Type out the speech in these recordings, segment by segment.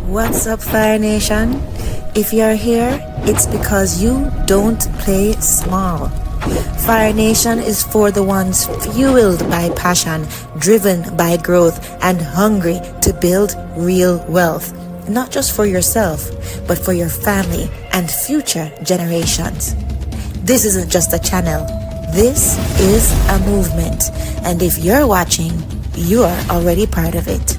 What's up, Fire Nation? If you're here, it's because you don't play small. Fire Nation is for the ones fueled by passion, driven by growth, and hungry to build real wealth. Not just for yourself, but for your family and future generations. This isn't just a channel. This is a movement. And if you're watching, you are already part of it.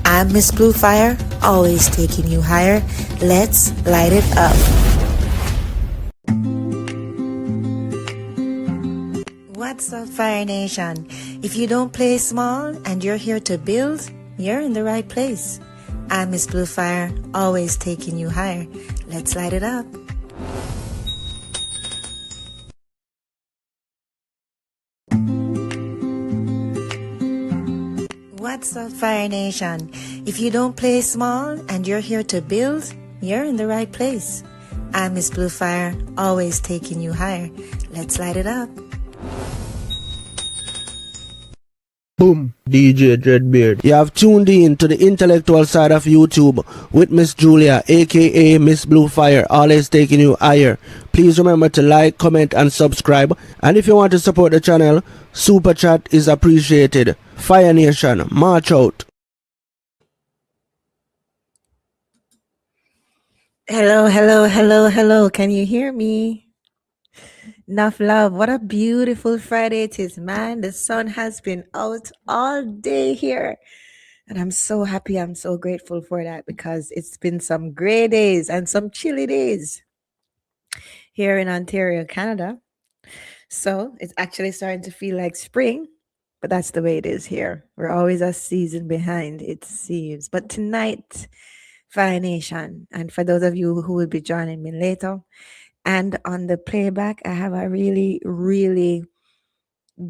I'm Miss Blue Fire, always taking you higher. Let's light it up. What's up, Fire Nation? If you don't play small and you're here to build, you're in the right place. I'm Miss Blue Fire, always taking you higher. Let's light it up. What's up, Fire Nation? If you don't play small and you're here to build, you're in the right place. I'm Miss Blue Fire, always taking you higher. Let's light it up. Boom, DJ Dreadbeard. You have tuned in to the intellectual side of YouTube with Miss Julia, A.K.A. Miss Blue Fire, always taking you higher. Please remember to like, comment, and subscribe. And if you want to support the channel, Super Chat is appreciated. Fire Nation, march out. Hello. Can you hear me? Enough love. What a beautiful Friday it is, man. The sun has been out all day here. And I'm so happy. I'm so grateful for that because it's been some gray days and some chilly days here in Ontario, Canada. So it's actually starting to feel like spring, but that's the way it is here. We're always a season behind, it seems. But tonight, Fire Nation, and for those of you who will be joining me later, and on the playback, I have a really, really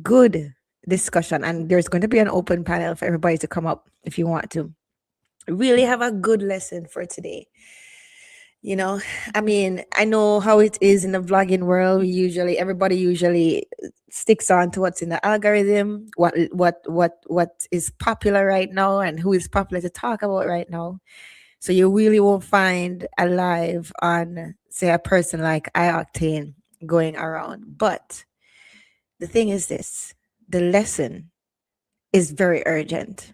good discussion. And there's going to be an open panel for everybody to come up if you want to. Really have a good lesson for today. You know, I mean, I know how it is in the vlogging world. Everybody usually sticks on to what's in the algorithm, what is popular right now, and who is popular to talk about right now. So you really won't find a live on, say, a person like I-Octane going around. But the thing is this, the lesson is very urgent.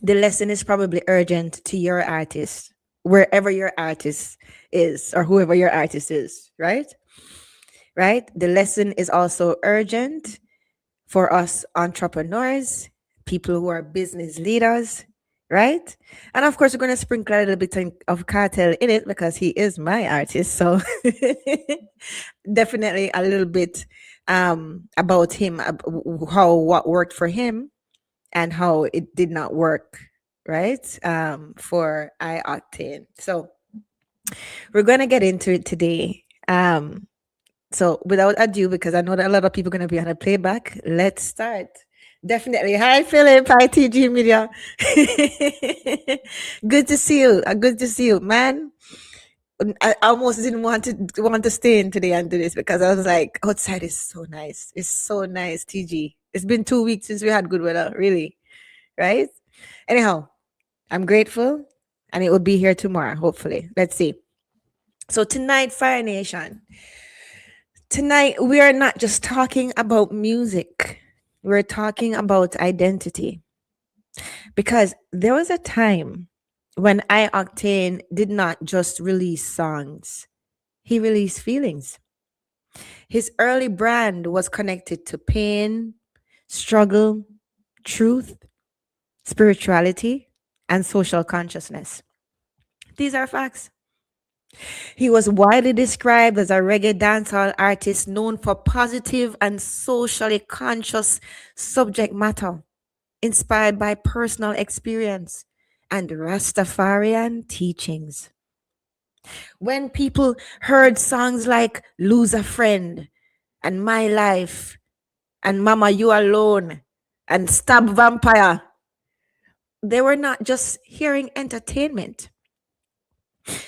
The lesson is probably urgent to your artist, wherever your artist is or whoever your artist is, right? Right? The lesson is also urgent for us entrepreneurs, people who are business leaders, right? And of course, we're going to sprinkle a little bit of Cartel in it because he is my artist. So definitely a little bit about him, what worked for him and how it did not work, right? For I-Octane. So we're going to get into it today. So without ado, because I know that a lot of people are going to be on a playback, let's start. Definitely. Hi, Philip. Hi, TG Media. Good to see you. Good to see you, man. I almost didn't want to stay in today and do this because I was like, outside is so nice. It's so nice, TG. It's been 2 weeks since we had good weather, really, right? Anyhow, I'm grateful, and it will be here tomorrow, hopefully. Let's see. So tonight, Fire Nation. Tonight, we are not just talking about music. We're talking about identity. Because there was a time when I-Octane did not just release songs. He released feelings. His early brand was connected to pain, struggle, truth, spirituality, and social consciousness. These are facts. He was widely described as a reggae dancehall artist known for positive and socially conscious subject matter, inspired by personal experience and Rastafarian teachings. When people heard songs like Lose a Friend and My Life and Mama You Alone and Stab Vampire, they were not just hearing entertainment.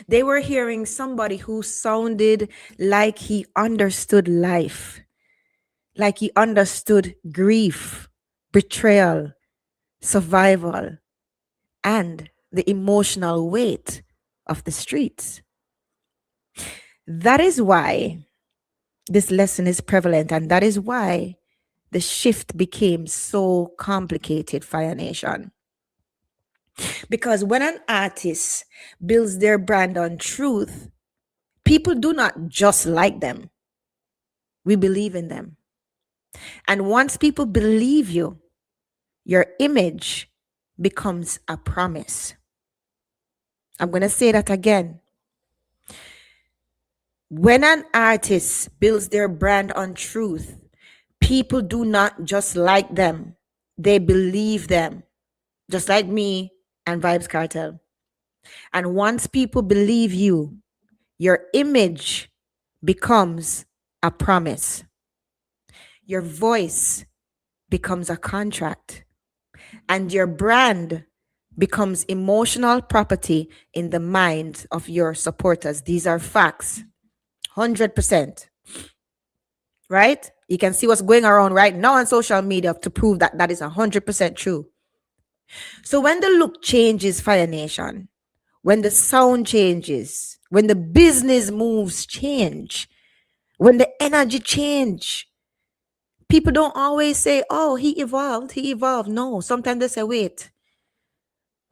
They were hearing somebody who sounded like he understood life, like he understood grief, betrayal, survival, and the emotional weight of the streets. That is why this lesson is prevalent, and that is why the shift became so complicated, Fire Nation. Because when an artist builds their brand on truth, people do not just like them, we believe in them. And once people believe you, your image becomes a promise. I'm going to say that again. When an artist builds their brand on truth, people do not just like them, they believe them, just like me and Vibes Cartel. And once people believe you, your image becomes a promise. Your voice becomes a contract. And your brand becomes emotional property in the minds of your supporters. These are facts. 100%. Right? You can see what's going around right now on social media to prove that that is 100% true. So when the look changes, Fire Nation, when the sound changes, when the business moves change, when the energy change, people don't always say, oh, he evolved, he evolved. No, sometimes they say, wait,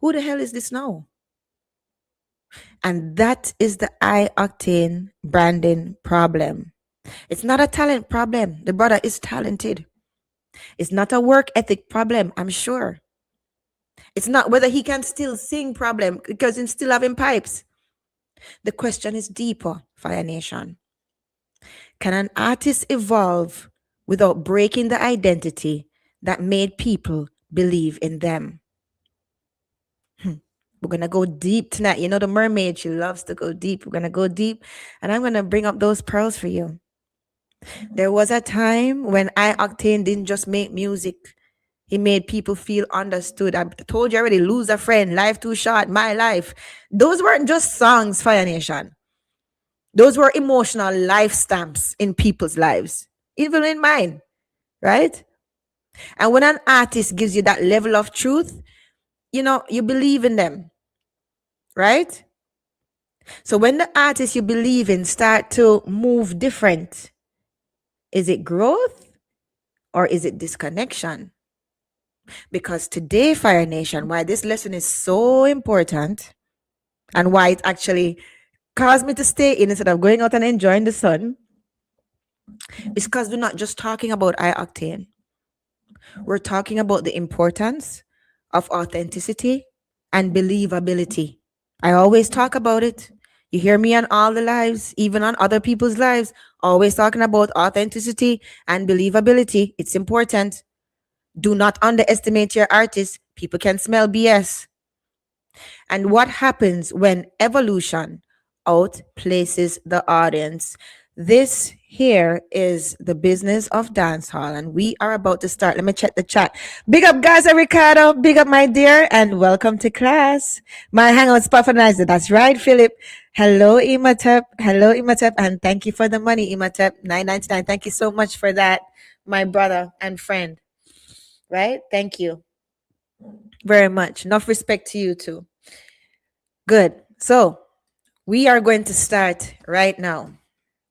who the hell is this now? And that is the I-Octane branding problem. It's not a talent problem. The brother is talented. It's not a work ethic problem, I'm sure. It's not whether he can still sing problem because he's still having pipes. The question is deeper, Fire Nation. Can an artist evolve without breaking the identity that made people believe in them? We're going to go deep tonight. You know, the mermaid, she loves to go deep. We're going to go deep, and I'm going to bring up those pearls for you. There was a time when I-Octane didn't just make music. He made people feel understood. I told you already, Lose a Friend, Life Too Short, My Life. Those weren't just songs, Fire Nation. Those were emotional life stamps in people's lives, even in mine, right? And when an artist gives you that level of truth, you know, you believe in them, right? So when the artists you believe in start to move different, is it growth or is it disconnection? Because today, Fire Nation, why this lesson is so important and why it actually caused me to stay in instead of going out and enjoying the sun is because we're not just talking about I-Octane. We're talking about the importance of authenticity and believability. I always talk about it. You hear me on all the lives, even on other people's lives, always talking about authenticity and believability. It's important. Do not underestimate your artist. People can smell BS. And what happens when evolution outplaces the audience? This here is the business of dancehall, and we are about to start. Let me check the chat. Big up, Gaza Ricardo. Big up, my dear, and welcome to class. My hangout spot for night. That's right, Philip. Hello, Imatep. Hello, Imatep, and thank you for the money, Imatep. $9.99. Thank you so much for that, my brother and friend. Right? Thank you very much. Enough respect to you too. Good. So we are going to start right now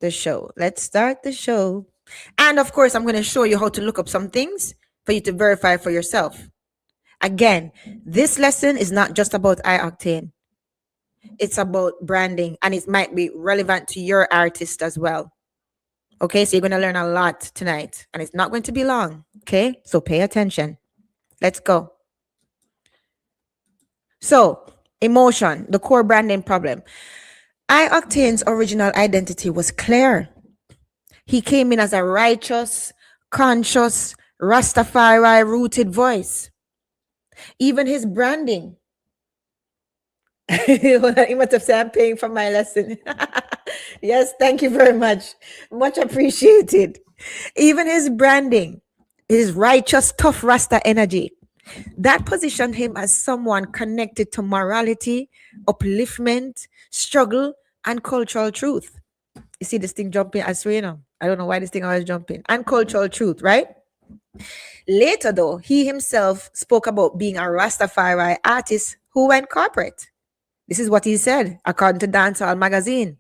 the show. Let's start the show. And of course, I'm going to show you how to look up some things for you to verify for yourself. Again, this lesson is not just about I-Octane. It's about branding, and it might be relevant to your artist as well. Okay, so you're going to learn a lot tonight, and it's not going to be long. Okay, so pay attention. Let's go. So, emotion, the core branding problem. I-Octane's original identity was clear. He came in as a righteous, conscious, Rastafari rooted voice. Even his branding. He must have said, I'm paying for my lesson. Yes, thank you very much. Much appreciated. Even his branding, his righteous, tough Rasta energy, that positioned him as someone connected to morality, upliftment, struggle, and cultural truth. You see this thing jumping, I swear, you know. I don't know why this thing always jumping. And cultural truth, right? Later, though, he himself spoke about being a Rastafari artist who went corporate. This is what he said, according to Dancehall magazine.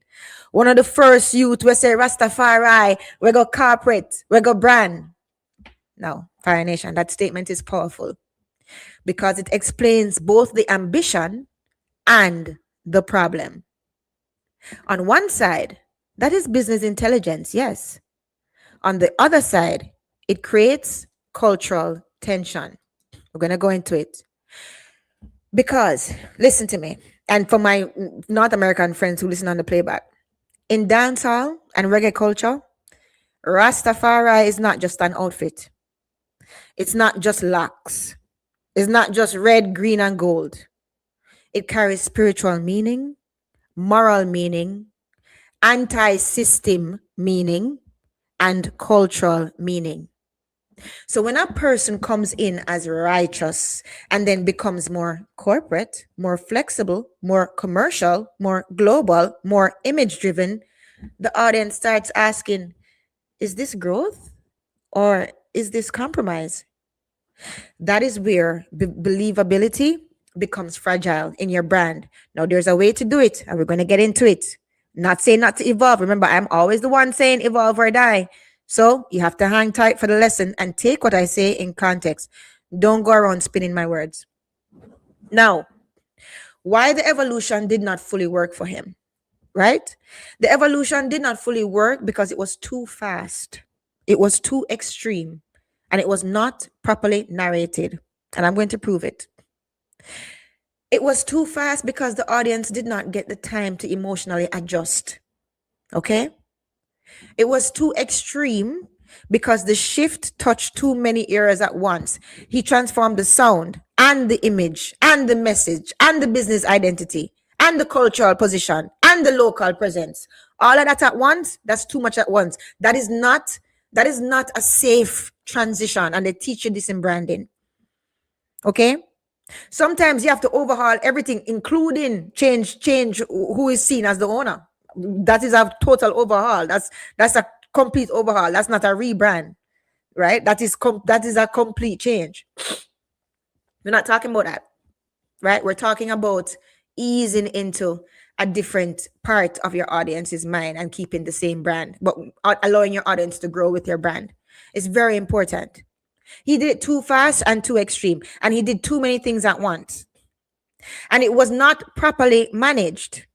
One of the first youth will say Rastafari, we go corporate, we go brand. Now, Fire Nation, that statement is powerful because it explains both the ambition and the problem. On one side, that is business intelligence, yes. On the other side, it creates cultural tension. We're going to go into it. Because, listen to me, and for my North American friends who listen on the playback, in dancehall and reggae culture, Rastafari is not just an outfit. It's not just locks. It's not just red, green, and gold. It carries spiritual meaning, moral meaning, anti system meaning, and cultural meaning. So when a person comes in as righteous and then becomes more corporate, more flexible, more commercial, more global, more image driven, the audience starts asking, is this growth or is this compromise? That is where believability becomes fragile in your brand. Now, there's a way to do it, and we're going to get into it. Not saying not to evolve. Remember, I'm always the one saying evolve or die. So you have to hang tight for the lesson and take what I say in context. Don't go around spinning my words. Now, why the evolution did not fully work for him, right? The evolution did not fully work because it was too fast, it was too extreme, and it was not properly narrated. And I'm going to prove it. It was too fast because the audience did not get the time to emotionally adjust. Okay? It was too extreme because the shift touched too many areas at once. He transformed the sound and the image and the message and the business identity and the cultural position and the local presence. All of that at once, that's too much at once. That is not a safe transition, and they teach you this in branding. Okay? Sometimes you have to overhaul everything, including change who is seen as the owner. That is a total overhaul. That's a complete overhaul. That's not a rebrand, right? That is a complete change. We're not talking about that, right? We're talking about easing into a different part of your audience's mind and keeping the same brand, but allowing your audience to grow with your brand. It's very important. He did it too fast and too extreme, and he did too many things at once. And it was not properly managed.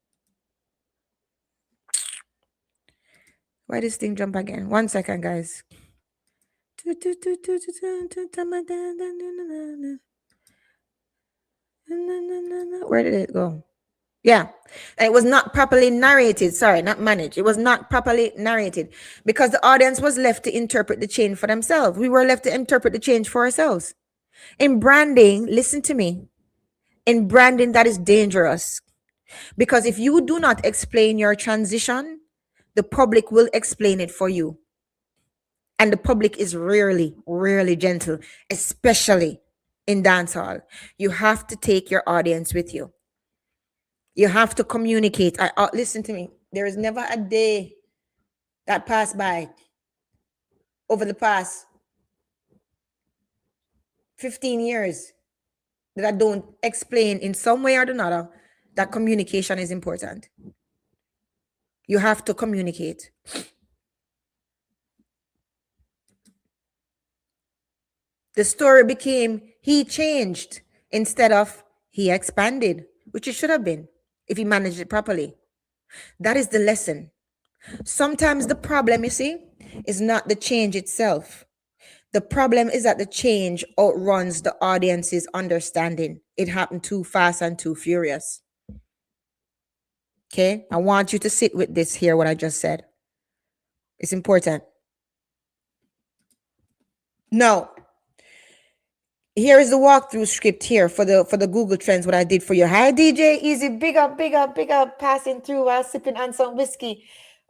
Why this thing jump again? 1 second, guys. Where did it go? Yeah. And it was not properly narrated. Sorry, not managed. It was not properly narrated because the audience was left to interpret the change for themselves. We were left to interpret the change for ourselves. In branding, listen to me. In branding, that is dangerous because if you do not explain your transition, the public will explain it for you. And the public is rarely, rarely gentle, especially in dancehall. You have to take your audience with you. You have to communicate. Listen to me. There is never a day that passed by over the past 15 years that I don't explain in some way or another that communication is important. You have to communicate. The story became he changed instead of he expanded, which it should have been if he managed it properly. That is the lesson. Sometimes the problem, you see, is not the change itself. The problem is that the change outruns the audience's understanding. It happened too fast and too furious. Okay? I want you to sit with this here, what I just said. It's important. Now, here is the walkthrough script here for the Google Trends, what I did for you. Hi, DJ Easy. Big up, big up, big up. Passing through while sipping on some whiskey.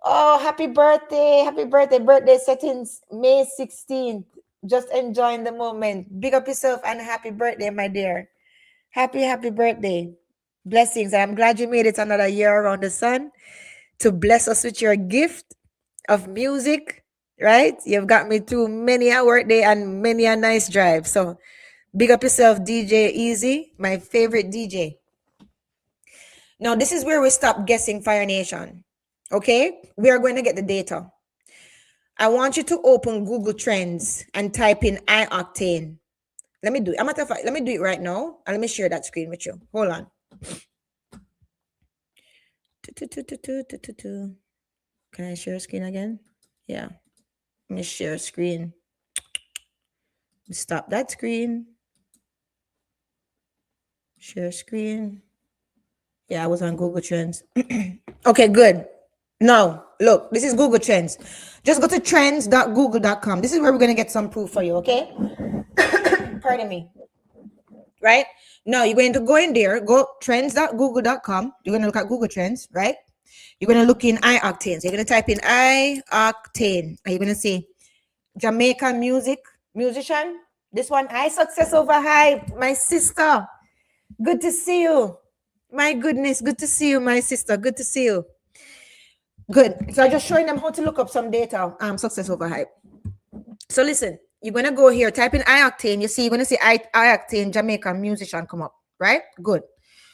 Oh, happy birthday. Happy birthday. Birthday settings May 16th. Just enjoying the moment. Big up yourself and happy birthday, my dear. Happy birthday. Blessings. I'm glad you made it another year around the sun to bless us with your gift of music right? You've got me through many a work day and many a nice drive. So big up yourself, DJ Easy, my favorite DJ. Now, this is where we stop guessing, Fire Nation. Okay? We are going to get the data. I want you to open Google Trends and type in I-Octane. Let me do it. Let me do it right now. And let me share that screen with you. Hold on. Can I share screen again? Yeah. Let me share screen. Stop that screen. Share screen. Yeah, I was on Google Trends. Okay, good. Now, look, this is Google Trends. Just go to trends.google.com. This is where we're going to get some proof for you, okay? Pardon me. Right? Now, you're going to go in there, go trends.google.com. You're going to look at Google Trends, right? You're going to look in I-Octane. So you're going to type in I-Octane. And you're going to see Jamaican musician. This one, high success over hype. My sister. Good to see you. My goodness, good to see you, my sister. Good to see you. Good. So I'm just showing them how to look up some data. Success over hype. So listen, you're gonna go here, type in I-Octane. You see, you're gonna see I-Octane Jamaican musician come up, right? Good.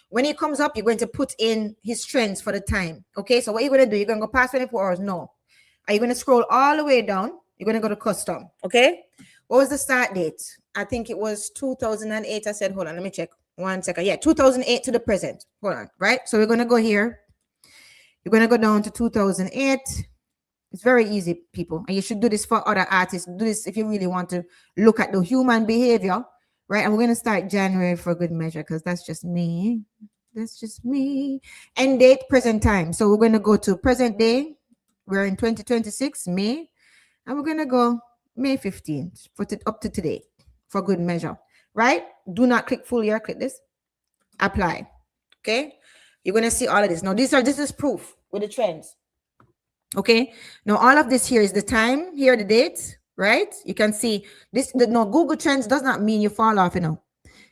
When he comes up, you're going to put in his trends for the time. Okay. So what you're gonna do, you're gonna go past 24 hours. No. Are you gonna scroll all the way down? You're gonna go to custom. Okay. What was the start date? I think it was 2008. I said, hold on, let me check. 1 second. Yeah, 2008 to the present. Hold on, right? So we're gonna go here. You're gonna go down to 2008. It's very easy, people. And you should do this for other artists. Do this if you really want to look at the human behavior, right? And we're gonna start January for good measure, because that's just me. That's just me. End date, present time. So we're gonna go to present day. We're in 2026, May, and we're gonna go May 15th, put it up to today for good measure, right? Do not click full year, click this, apply. Okay, you're gonna see all of this. Now, this is proof with the trends. Okay, now all of this here is the time, here the date, right? You can see this. No, Google Trends does not mean you fall off, you know.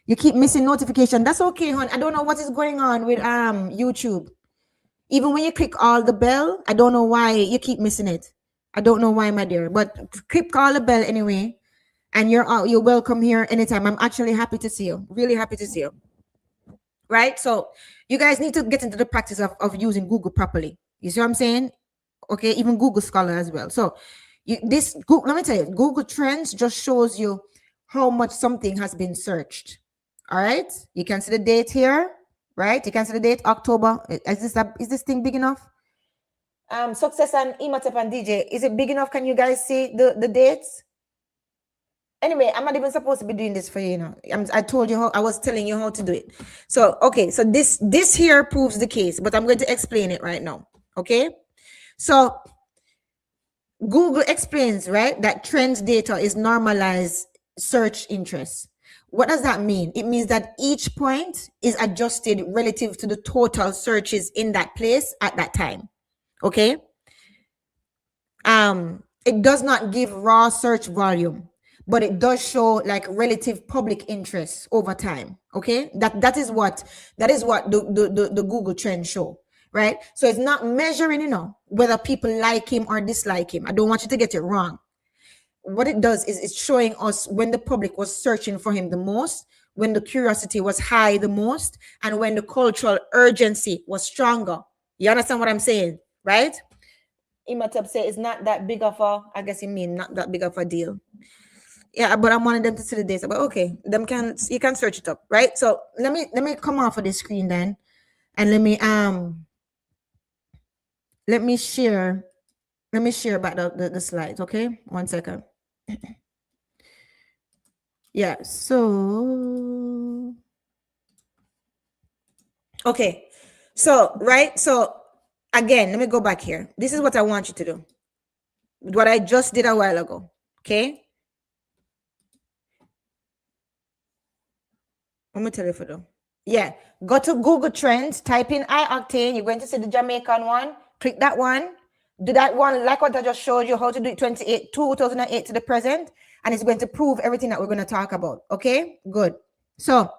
You keep missing notification. That's okay, hon. I don't know what is going on with YouTube. Even when you click all the bell, I don't know why you keep missing it. I don't know why, my dear, but click all the bell anyway, and you're welcome here anytime. I'm actually happy to see you. Really happy to see you. Right? So you guys need to get into the practice of using Google properly. You see what I'm saying? Okay, even Google Scholar as well. So let me tell you, Google Trends just shows you how much something has been searched. All right, you can see the date here, right? You can see the date, October. Is this thing big enough? Success and Imatep and DJ, is it big enough? Can you guys see the dates? Anyway, I'm not even supposed to be doing this for you, you know. I told you how, I was telling you how to do it. So okay, so this here proves the case, but I'm going to explain it right now. Okay, so Google explains, right, that trends data is normalized search interest. What does that mean? It means that each point is adjusted relative to the total searches in that place at that time. Okay. It does not give raw search volume, but it does show like relative public interest over time. Okay. That is what the Google trends show. Right? So it's not measuring, you know, whether people like him or dislike him. I don't want you to get it wrong. What it does is it's showing us when the public was searching for him the most, when the curiosity was high the most, and when the cultural urgency was stronger. You understand what I'm saying? Right? Imatep say it's not that big of a, I guess you mean not that big of a deal. Yeah, but I wanted them to see the data. But okay, you can search it up, right? So let me come off of the screen then, and let me share back the slides. Okay, 1 second. Yeah, so okay, so right, so again, let me go back here. This is what I want you to do, what I just did a while ago. Okay, let me tell you for though. Yeah, go to Google Trends, type in I-Octane. You're going to see the Jamaican one. Click that one. Do that one like what I just showed you how to do it 2008 to the present, and it's going to prove everything that we're going to talk about. Okay, good. So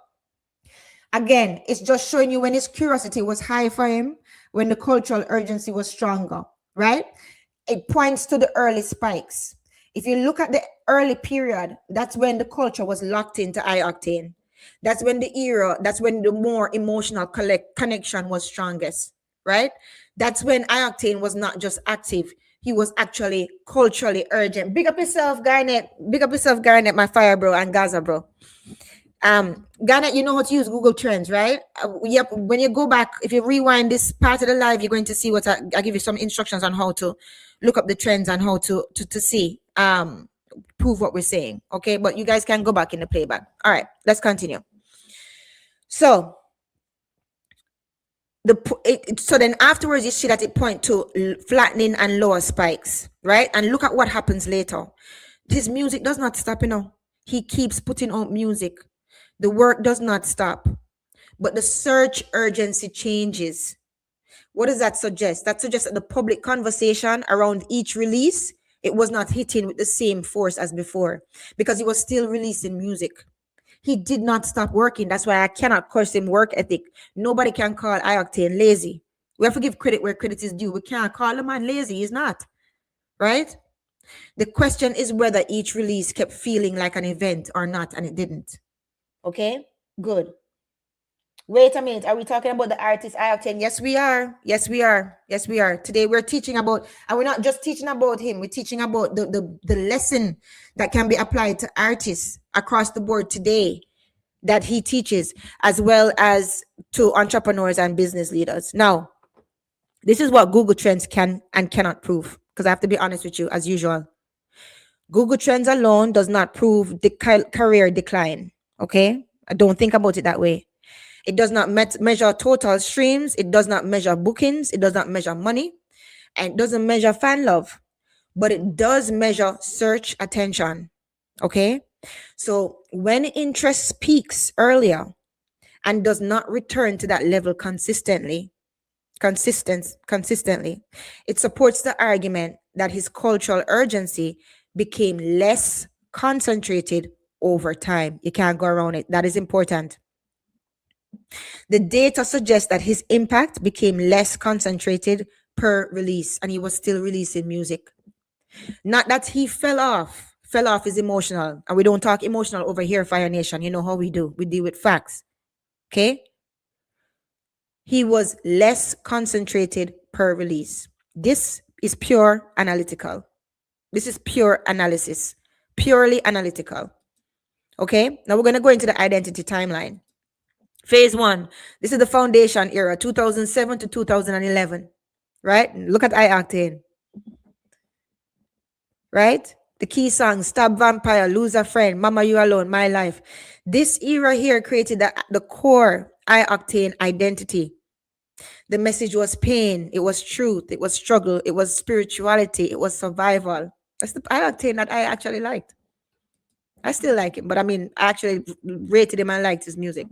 again, it's just showing you when his curiosity was high for him, when the cultural urgency was stronger, right? It points to the early spikes. If you look at the early period, that's when the culture was locked into I-Octane. That's when the era, that's when the more emotional connection was strongest, right? That's when I-Octane was not just active, he was actually culturally urgent. Big up yourself, Garnet. Big up yourself, Garnet, my fire bro, and Gaza bro. Garnet, you know how to use Google Trends, right? Yep. When you go back, if you rewind this part of the live, you're going to see what I give you some instructions on how to look up the trends and how to see prove what we're saying. Okay, but you guys can go back in the playback. All right, let's continue. So so then afterwards you see that it point to flattening and lower spikes, right? And look at what happens later. His music does not stop, he keeps putting out music. The work does not stop, but the search urgency changes. What does that suggest? That suggests that the public conversation around each release, it was not hitting with the same force as before, because he was still releasing music. He did not stop working. That's why I cannot curse him work ethic. Nobody can call I-Octane lazy. We have to give credit where credit is due. We can't call a man lazy. He's not. Right? The question is whether each release kept feeling like an event or not, and it didn't. Okay? Good. Wait a minute. Are we talking about the artist I-Octane? Yes, we are. Yes, we are. Yes, we are. Today we're teaching about, and we're not just teaching about him, we're teaching about the lesson that can be applied to artists across the board today that he teaches, as well as to entrepreneurs and business leaders. Now, this is what Google Trends can and cannot prove, because I have to be honest with you, as usual. Google Trends alone does not prove the career decline. Okay? I don't think about it that way. It does not measure total streams. It does not measure bookings. It does not measure money. And it doesn't measure fan love. But it does measure search attention. Okay? So when interest peaks earlier and does not return to that level consistently, it supports the argument that his cultural urgency became less concentrated over time. You can't go around it. That is important. The data suggests that his impact became less concentrated per release, and he was still releasing music. Not that he fell off. Fell off is emotional, and we don't talk emotional over here, Fire Nation. You know how we do. We deal with facts. Okay? He was less concentrated per release. This is pure analytical. This is pure analysis, purely analytical. Okay? Now we're going to go into the identity timeline. Phase 1. This is the foundation era, 2007 to 2011. Right? Look at I-Octane. Right? The key songs, Stop Vampire, Lose a Friend, Mama You Alone, My Life. This era here created the core I-Octane identity. The message was pain, it was truth, it was struggle, it was spirituality, it was survival. That's the I-Octane that I actually liked. I still like him, but I mean, I actually rated him and liked his music.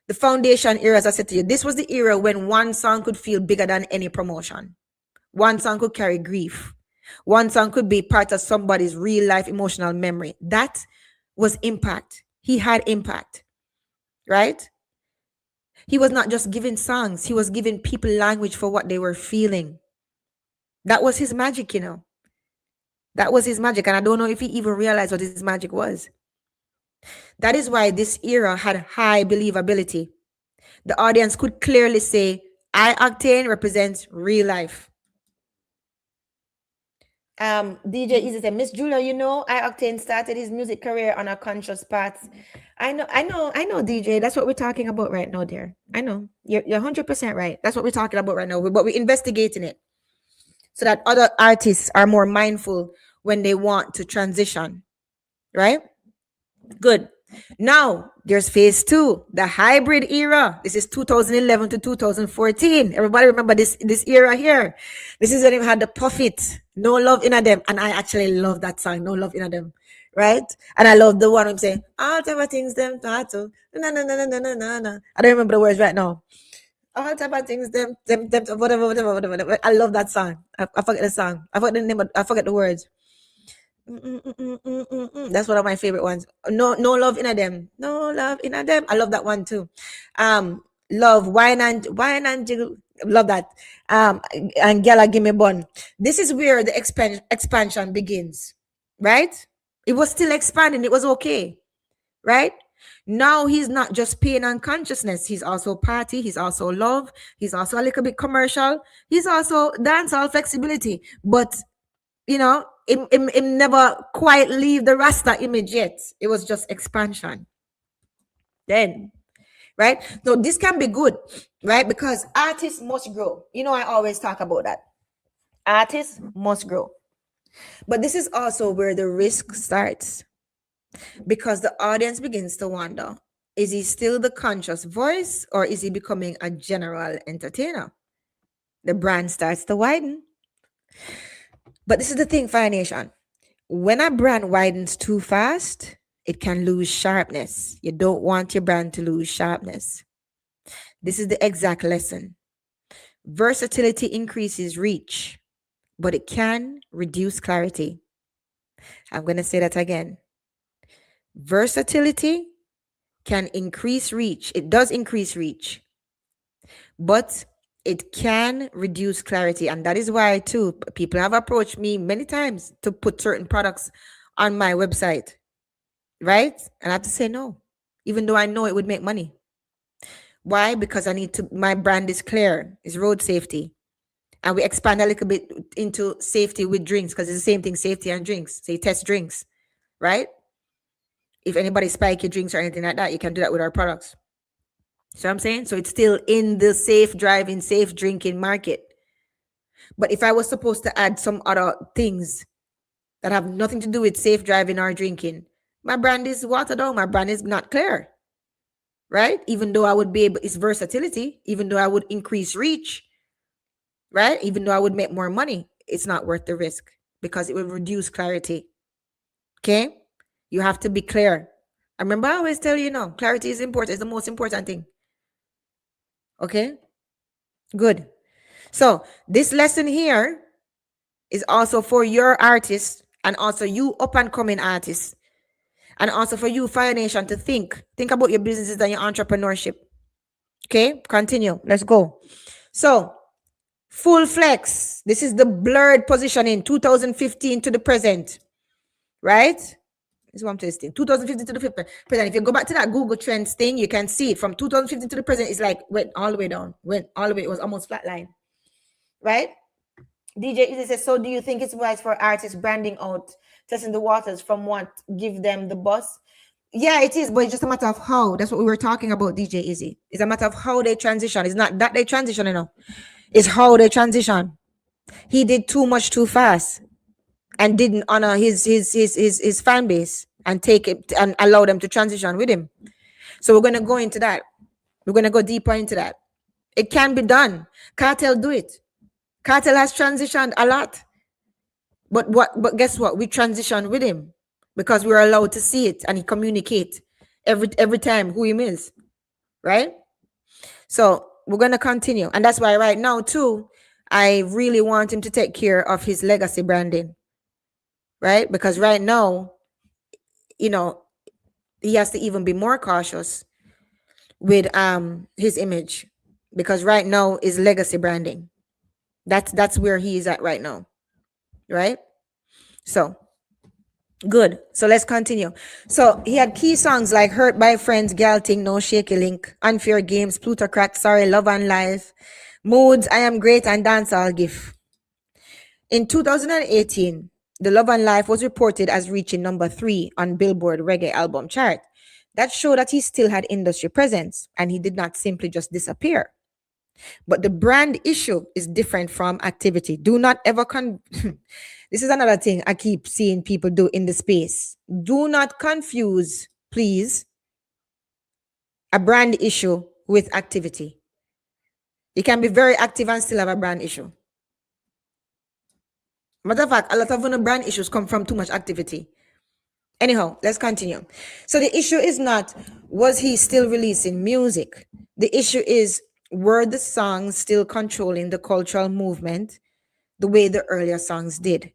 The foundation era, as I said to you, this was the era when one song could feel bigger than any promotion. One song could carry grief. One song could be part of somebody's real life emotional memory. That was impact. He had impact, right? He was not just giving songs. He was giving people language for what they were feeling. That was his magic, That was his magic. And I don't know if he even realized what his magic was. That is why this era had high believability. The audience could clearly say, I-Octane represents real life. DJ Easy said, Miss Julia, I-Octane started his music career on a conscious path. I know, DJ. That's what we're talking about right now, dear. I know. You're 100% right. That's what we're talking about right now. But we're investigating it so that other artists are more mindful when they want to transition. Right? Good. Now, there's phase 2, the hybrid era. This is 2011 to 2014. Everybody remember this era here. This is when he had the Puffit, No Love in Them. And I actually love that song, No Love in Them. Right? And I love the one I'm saying, all type of things them tattoo. Na na na na na na na. I don't remember the words right now. All type of things them whatever. I love that song. I forget the song. I forget the name, I forget the words. That's one of my favorite ones. No love in them. No love in them. I love that one too. Love, wine and jiggle. Love that. And Gala give me bun. This is where the expansion begins, right? It was still expanding. It was okay, right? Now he's not just pain and consciousness. He's also party. He's also love. He's also a little bit commercial. He's also dancehall flexibility. But it never quite leave the Rasta image yet. It was just expansion. Then, right? So this can be good, right? Because artists must grow. I always talk about that. Artists must grow. But this is also where the risk starts, because the audience begins to wonder, is he still the conscious voice, or is he becoming a general entertainer? The brand starts to widen. But this is the thing, Fire Nation. When a brand widens too fast, it can lose sharpness. You don't want your brand to lose sharpness. This is the exact lesson. Versatility increases reach, but it can reduce clarity. I'm going to say that again. Versatility can increase reach. It does increase reach, but it can reduce clarity. And that is why, too, people have approached me many times to put certain products on my website, right? And I have to say no, even though I know it would make money. Why? Because my brand is clear, it's road safety. And we expand a little bit into safety with drinks, because it's the same thing, safety and drinks. So you test drinks, right? If anybody spike your drinks or anything like that, you can do that with our products. So I'm saying, so it's still in the safe driving, safe drinking market. But if I was supposed to add some other things that have nothing to do with safe driving or drinking, my brand is watered down. My brand is not clear, right? Even though I would be able, it's versatility, even though I would increase reach, right? Even though I would make more money, it's not worth the risk, because it will reduce clarity. Okay? You have to be clear. I remember I always tell you, clarity is important. It's the most important thing. Okay? Good. So this lesson here is also for your artists, and also you up and coming artists, and also for you, Fire Nation, to think about your businesses and your entrepreneurship. Okay, continue. Let's go. So full flex. This is the blurred positioning, 2015 to the present, right? This is what I'm testing. 2015 to the present. If you go back to that Google Trends thing, you can see it from 2015 to the present. It's like went all the way down, went all the way. It was almost flatline, right? DJ Easy says, so do you think it's wise for artists branding out, testing the waters from what give them the buzz? Yeah, it is, but it's just a matter of how. That's what we were talking about, DJ Easy. It's a matter of how they transition. It's not that they transition, It's how they transition. He did too much too fast and didn't honor his fan base and take it and allow them to transition with him. So we're gonna go into that. We're gonna go deeper into that. It can be done. Cartel do it. Cartel has transitioned a lot. But guess what? We transition with him because we're allowed to see it, and he communicate every time who he is, right? So we're gonna continue, and that's why right now too, I really want him to take care of his legacy branding, right? Because right now, he has to even be more cautious with his image, because right now is legacy branding. That's where he is at right now, right? So good. So let's continue. So he had key songs like Hurt by Friends, Gal Ting, No Shaky Link, Unfair Games, Plutocrat, Sorry, Love and Life, Moods, I Am Great, and Dancehall GIF. In 2018, The Love and Life was reported as reaching number 3 on Billboard Reggae Album Chart. That showed that he still had industry presence, and he did not simply just disappear. But the brand issue is different from activity. Do not ever this is another thing I keep seeing people do in the space. Do not confuse, please, a brand issue with activity. You can be very active and still have a brand issue. Matter of fact, a lot of brand issues come from too much activity. Anyhow, let's continue. So the issue is not, was he still releasing music? The issue is, were the songs still controlling the cultural movement the way the earlier songs did?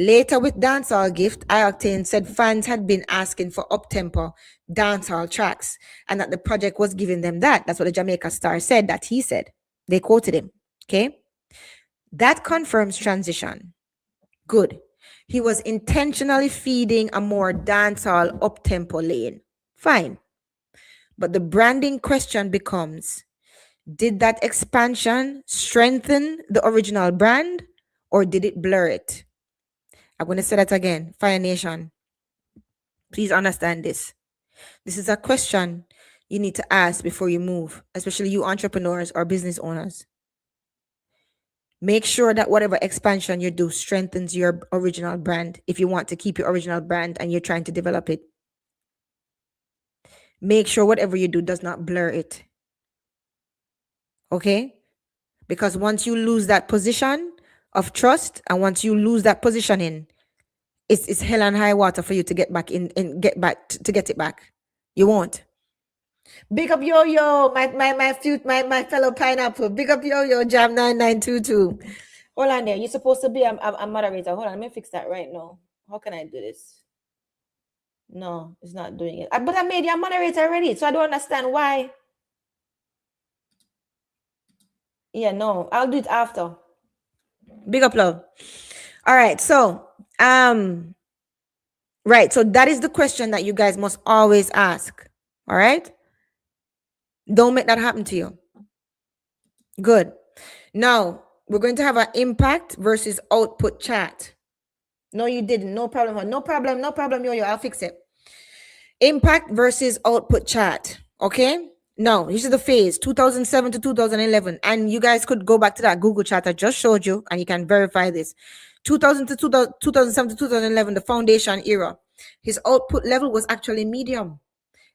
Later with Dancehall Gift, I-Octane said fans had been asking for up-tempo dancehall tracks and that the project was giving them that. That's what the Jamaica Star said, that he said. They quoted him. Okay? That confirms transition. Good. He was intentionally feeding a more dancehall up-tempo lane. Fine. But the branding question becomes, did that expansion strengthen the original brand or did it blur it? I'm going to say that again. Fire Nation, please understand this. This is a question you need to ask before you move, especially you entrepreneurs or business owners. Make sure that whatever expansion you do strengthens your original brand if you want to keep your original brand and you're trying to develop it. Make sure whatever you do does not blur it. Okay? Because once you lose that position of trust and once you lose that positioning, it's hell and high water for you to get back in and get back to get it back. You won't. Big up yo, my fellow pineapple. Big up yo, Jam 9922. Hold on there. You're supposed to be a moderator. Hold on, let me fix that right now. How can I do this? No, it's not doing it. But I made you a moderator already, so I don't understand why. Yeah, no, I'll do it after. Big up, love. All right, so right, so that is the question that you guys must always ask. All right, don't make that happen to you. Good. Now we're going to have an impact versus output chat. No, you didn't. No problem. No problem. No problem, yo. I'll fix it. Impact versus output chart. Okay. Now, this is the phase 2007 to 2011. And you guys could go back to that Google chart I just showed you and you can verify this. 2000 to 2007 to 2011, the foundation era. His output level was actually medium.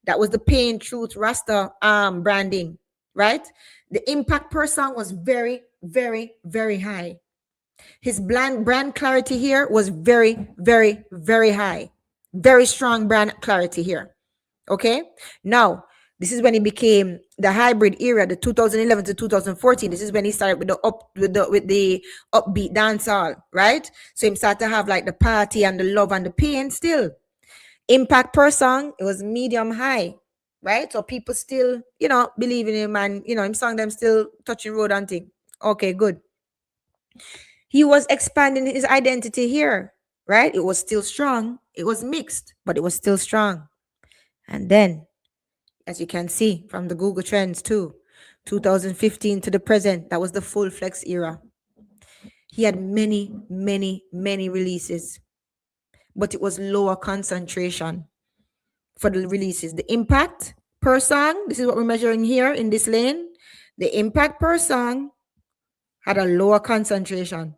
That was the Pain, Truth, Rasta branding, right? The impact per song was very, very, very high. His brand clarity here was very, very, very high. Very strong brand clarity here. Okay. Now, this is when he became the hybrid era, the 2011 to 2014. This is when he started with the upbeat dancehall, right? So he started to have like the party and the love and the pain still. Impact per song, it was medium high, right? So people still, believe in him and, him song them still touching road and thing. Okay, good. He was expanding his identity here, right? It was still strong. It was mixed, but it was still strong. And then, as you can see from the Google Trends too, 2015 to the present, that was the full flex era. He had many, many, many releases, but it was lower concentration for the releases. The impact per song, this is what we're measuring here in this lane. The impact per song had a lower concentration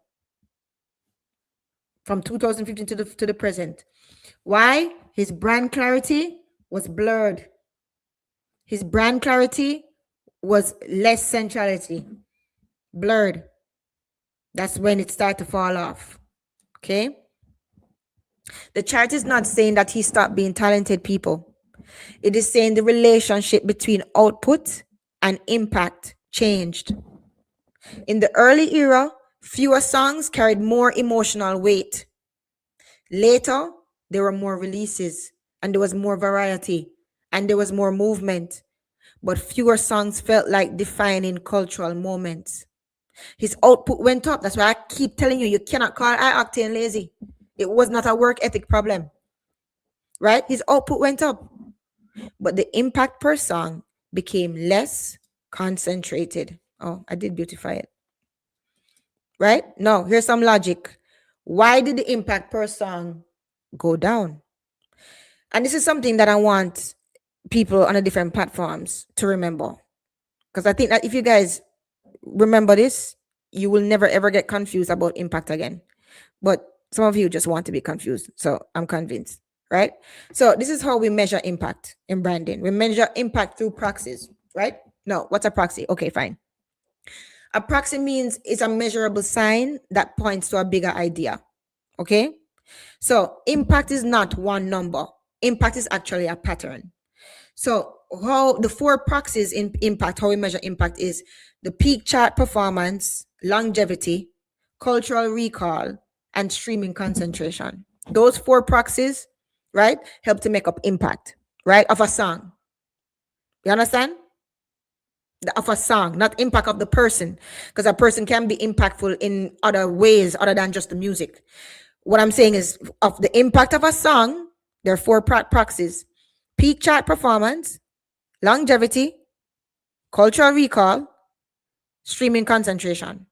from 2015 to the present. Why? His brand clarity was blurred. His brand clarity was less centrality, blurred. That's when it started to fall off. Okay? The chart is not saying that he stopped being talented, people. It is saying the relationship between output and impact changed. In the early era, fewer songs carried more emotional weight. Later, there were more releases and there was more variety and there was more movement, but fewer songs felt like defining cultural moments. His output went up. That's why I keep telling you, you cannot call I-Octane lazy. It was not a work ethic problem, right? His output went up, but the impact per song became less concentrated. Oh, I did beautify it. Right? No, here's some logic. Why did the impact per song go down? And this is something that I want people on the different platforms to remember. Because I think that if you guys remember this, you will never ever get confused about impact again. But some of you just want to be confused. So I'm convinced, right? So this is how we measure impact in branding. We measure impact through proxies, right? No, what's a proxy? Okay, fine. A proxy means it's a measurable sign that points to a bigger idea. Okay? So impact is not one number. Impact is actually a pattern. So how the four proxies in impact, how we measure impact is the peak chart performance, longevity, cultural recall, and streaming concentration. Those four proxies, right, help to make up impact, right, of a song. You understand? Of a song, not impact of the person, because a person can be impactful in other ways other than just the music. What I'm saying is, of the impact of a song, there are four proxies: peak chart performance, longevity, cultural recall, streaming concentration.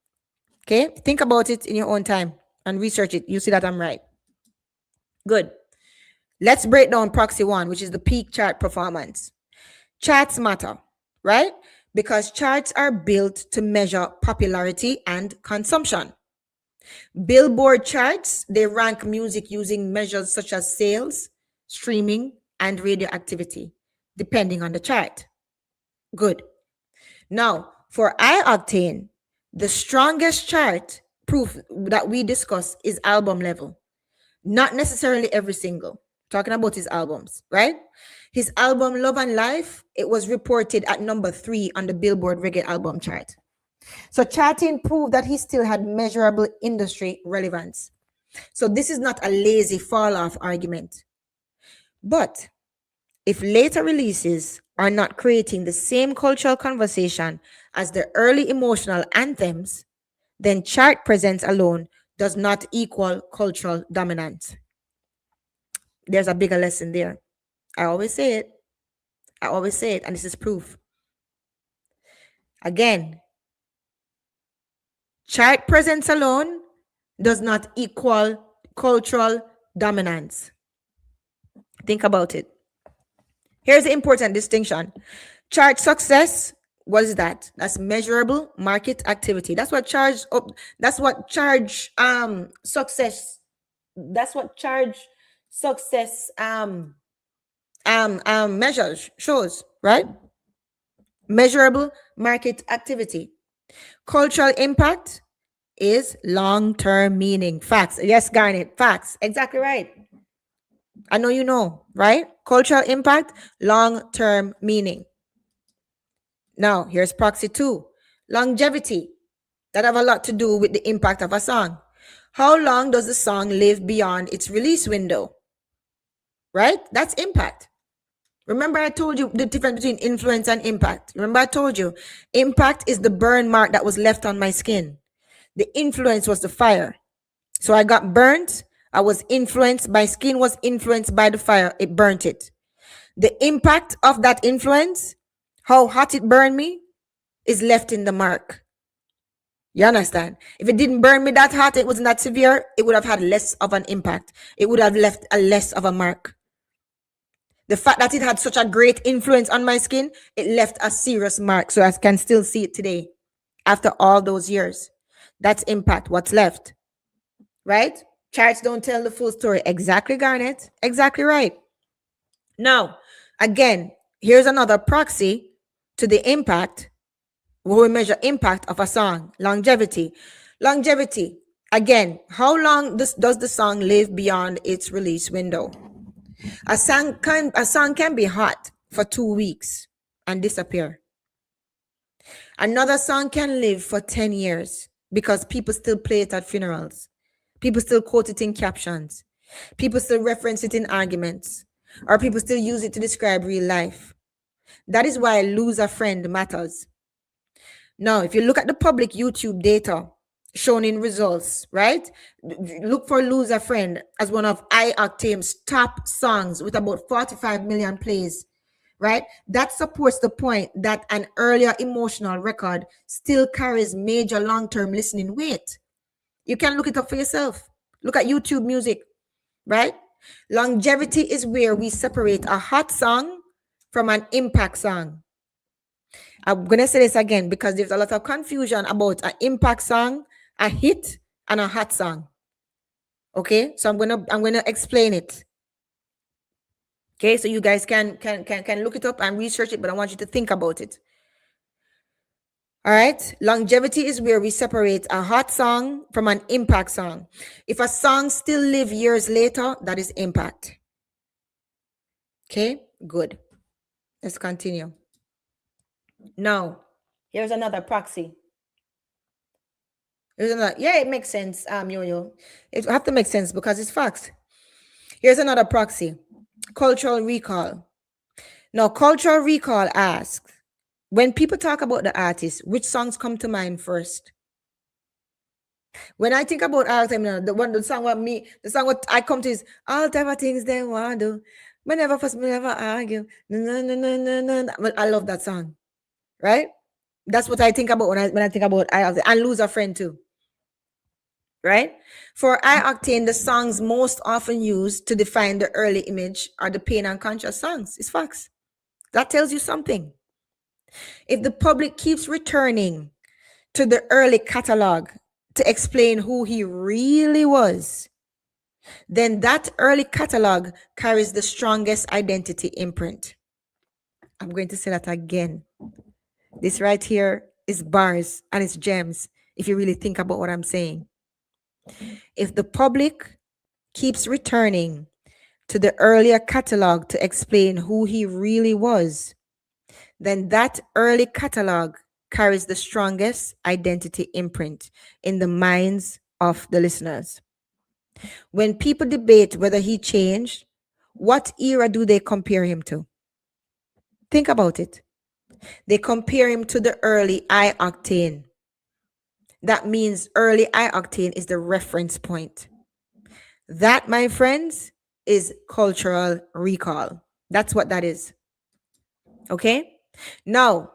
Okay, think about it in your own time and research it. You see that I'm right. Good. Let's break down proxy one, which is the peak chart performance. Charts matter, right? Because charts are built to measure popularity and consumption. Billboard charts, they rank music using measures such as sales, streaming, and radio activity, depending on the chart. Good. Now, for I-Octane, the strongest chart proof that we discuss is album level, not necessarily every single. Talking about his albums, right? His album Love and Life, it was reported at number 3 on the Billboard Reggae album chart. So charting proved that he still had measurable industry relevance. So this is not a lazy fall off argument. But if later releases are not creating the same cultural conversation as the early emotional anthems, then chart presence alone does not equal cultural dominance. There's a bigger lesson there. I always say it. I always say it, and this is proof. Again, chart presence alone does not equal cultural dominance. Think about it. Here's the important distinction. Chart success, what is that? That's measurable market activity. That's what success, that's what charge success measures shows, right? Measurable market activity. Cultural impact is long-term meaning. Facts. Yes, Garnet. Facts. Exactly right. I know you know, right? Cultural impact, long-term meaning. Now, here's proxy 2. Longevity. That have a lot to do with the impact of a song. How long does the song live beyond its release window? Right? That's impact. Remember I told you the difference between influence and impact. Remember I told you impact is the burn mark that was left on my skin. The influence was the fire. So I got burnt. I was influenced. My skin was influenced by the fire. It burnt it. The impact of that influence, how hot it burned me, is left in the mark. You understand? If it didn't burn me that hot, it wasn't that severe, it would have had less of an impact. It would have left a less of a mark. The fact that it had such a great influence on my skin, it left a serious mark. So I can still see it today after all those years. That's impact. What's left? Right? Charts don't tell the full story. Exactly, Garnet. Exactly right. Now, again, here's another proxy to the impact. Where we measure impact of a song. Longevity. Longevity. Again, how long does the song live beyond its release window? A song can be hot for 2 weeks and disappear. Another song can live for 10 years because people still play it at funerals. People still quote it in captions. People still reference it in arguments. Or people still use it to describe real life. That is why lose a friend matters. Now, if you look at the public YouTube data shown in results, right? Look for Lose a Friend as one of I-Octane's top songs with about 45 million plays, right? That supports the point that an earlier emotional record still carries major long-term listening weight. You can look it up for yourself. Look at YouTube music, right? Longevity is where we separate a hot song from an impact song. I'm going to say this again because there's a lot of confusion about an impact song, a hit, and a hot song. Okay? So I'm going to explain it. Okay? So you guys can look it up and research it, but I want you to think about it. All right? Longevity is where we separate a hot song from an impact song. If a song still live years later, that is impact. Okay? Good. Let's continue. Now, here's another proxy. Here's another. Yeah, it makes sense. Yo-yo. It have to make sense because it's facts. Here's another proxy. Cultural recall. Now, cultural recall asks, when people talk about the artist, which songs come to mind first? When I think about art, I mean, the song what me, the song what I come to is all type of things they want to do. We never fuss, we never argue. No, no, no, no, no, no, no. Well, I love that song, right? That's what I think about when I think about I-Octane and lose a friend too, right? For I-Octane, the songs most often used to define the early image are the pain and conscious songs. It's facts. That tells you something. If the public keeps returning to the early catalog to explain who he really was, then that early catalog carries the strongest identity imprint. I'm going to say that again. This right here is bars and it's gems if you really think about what I'm saying. If the public keeps returning to the earlier catalog to explain who he really was, then that early catalog carries the strongest identity imprint in the minds of the listeners. When people debate whether he changed, what era do they compare him to? Think about it. They compare him to the early I-Octane. That means early I-Octane is the reference point. That, my friends, is cultural recall. That's what that is. Okay? Now,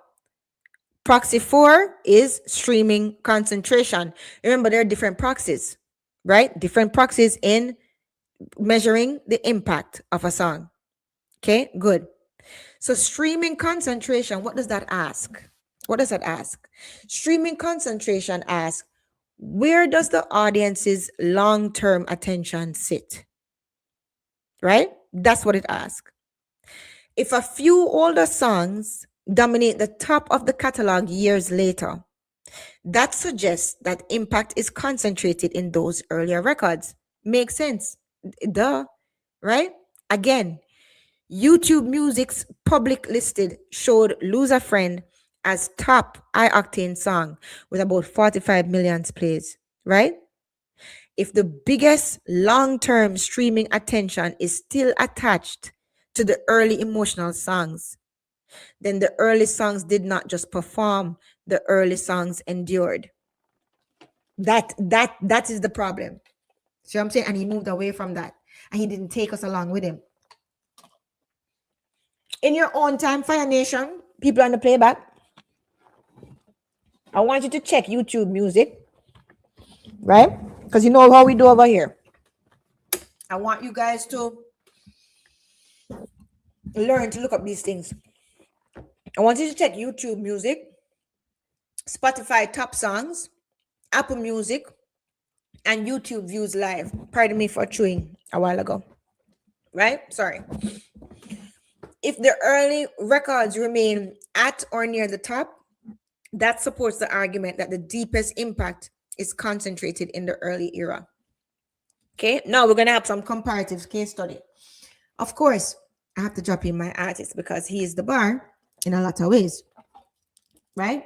proxy 4 is streaming concentration. Remember, there are different proxies, right? Different proxies in measuring the impact of a song. Okay, good. So, streaming concentration, what does that ask? What does that ask? Streaming concentration asks, where does the audience's long term attention sit? Right? That's what it asks. If a few older songs dominate the top of the catalog years later, that suggests that impact is concentrated in those earlier records. Makes sense. Duh. Right? Again, YouTube Music's public listed showed Lose a Friend as top I-Octane song with about 45 million plays, right? If the biggest long-term streaming attention is still attached to the early emotional songs, then the early songs did not just perform, the early songs endured. That is the problem. See what I'm saying? And he moved away from that. And he didn't take us along with him. In your own time, Fire Nation, people on the playback, I want you to check YouTube Music, right? Because you know how we do over here. I want you guys to learn to look up these things. I want you to check YouTube Music, Spotify Top Songs, Apple Music, and YouTube Views Live. Pardon me for chewing a while ago. Right? Sorry. If the early records remain at or near the top, that supports the argument that the deepest impact is concentrated in the early era. Okay, now we're going to have some comparative case study. Of course, I have to drop in my artist because he is the bar in a lot of ways, right?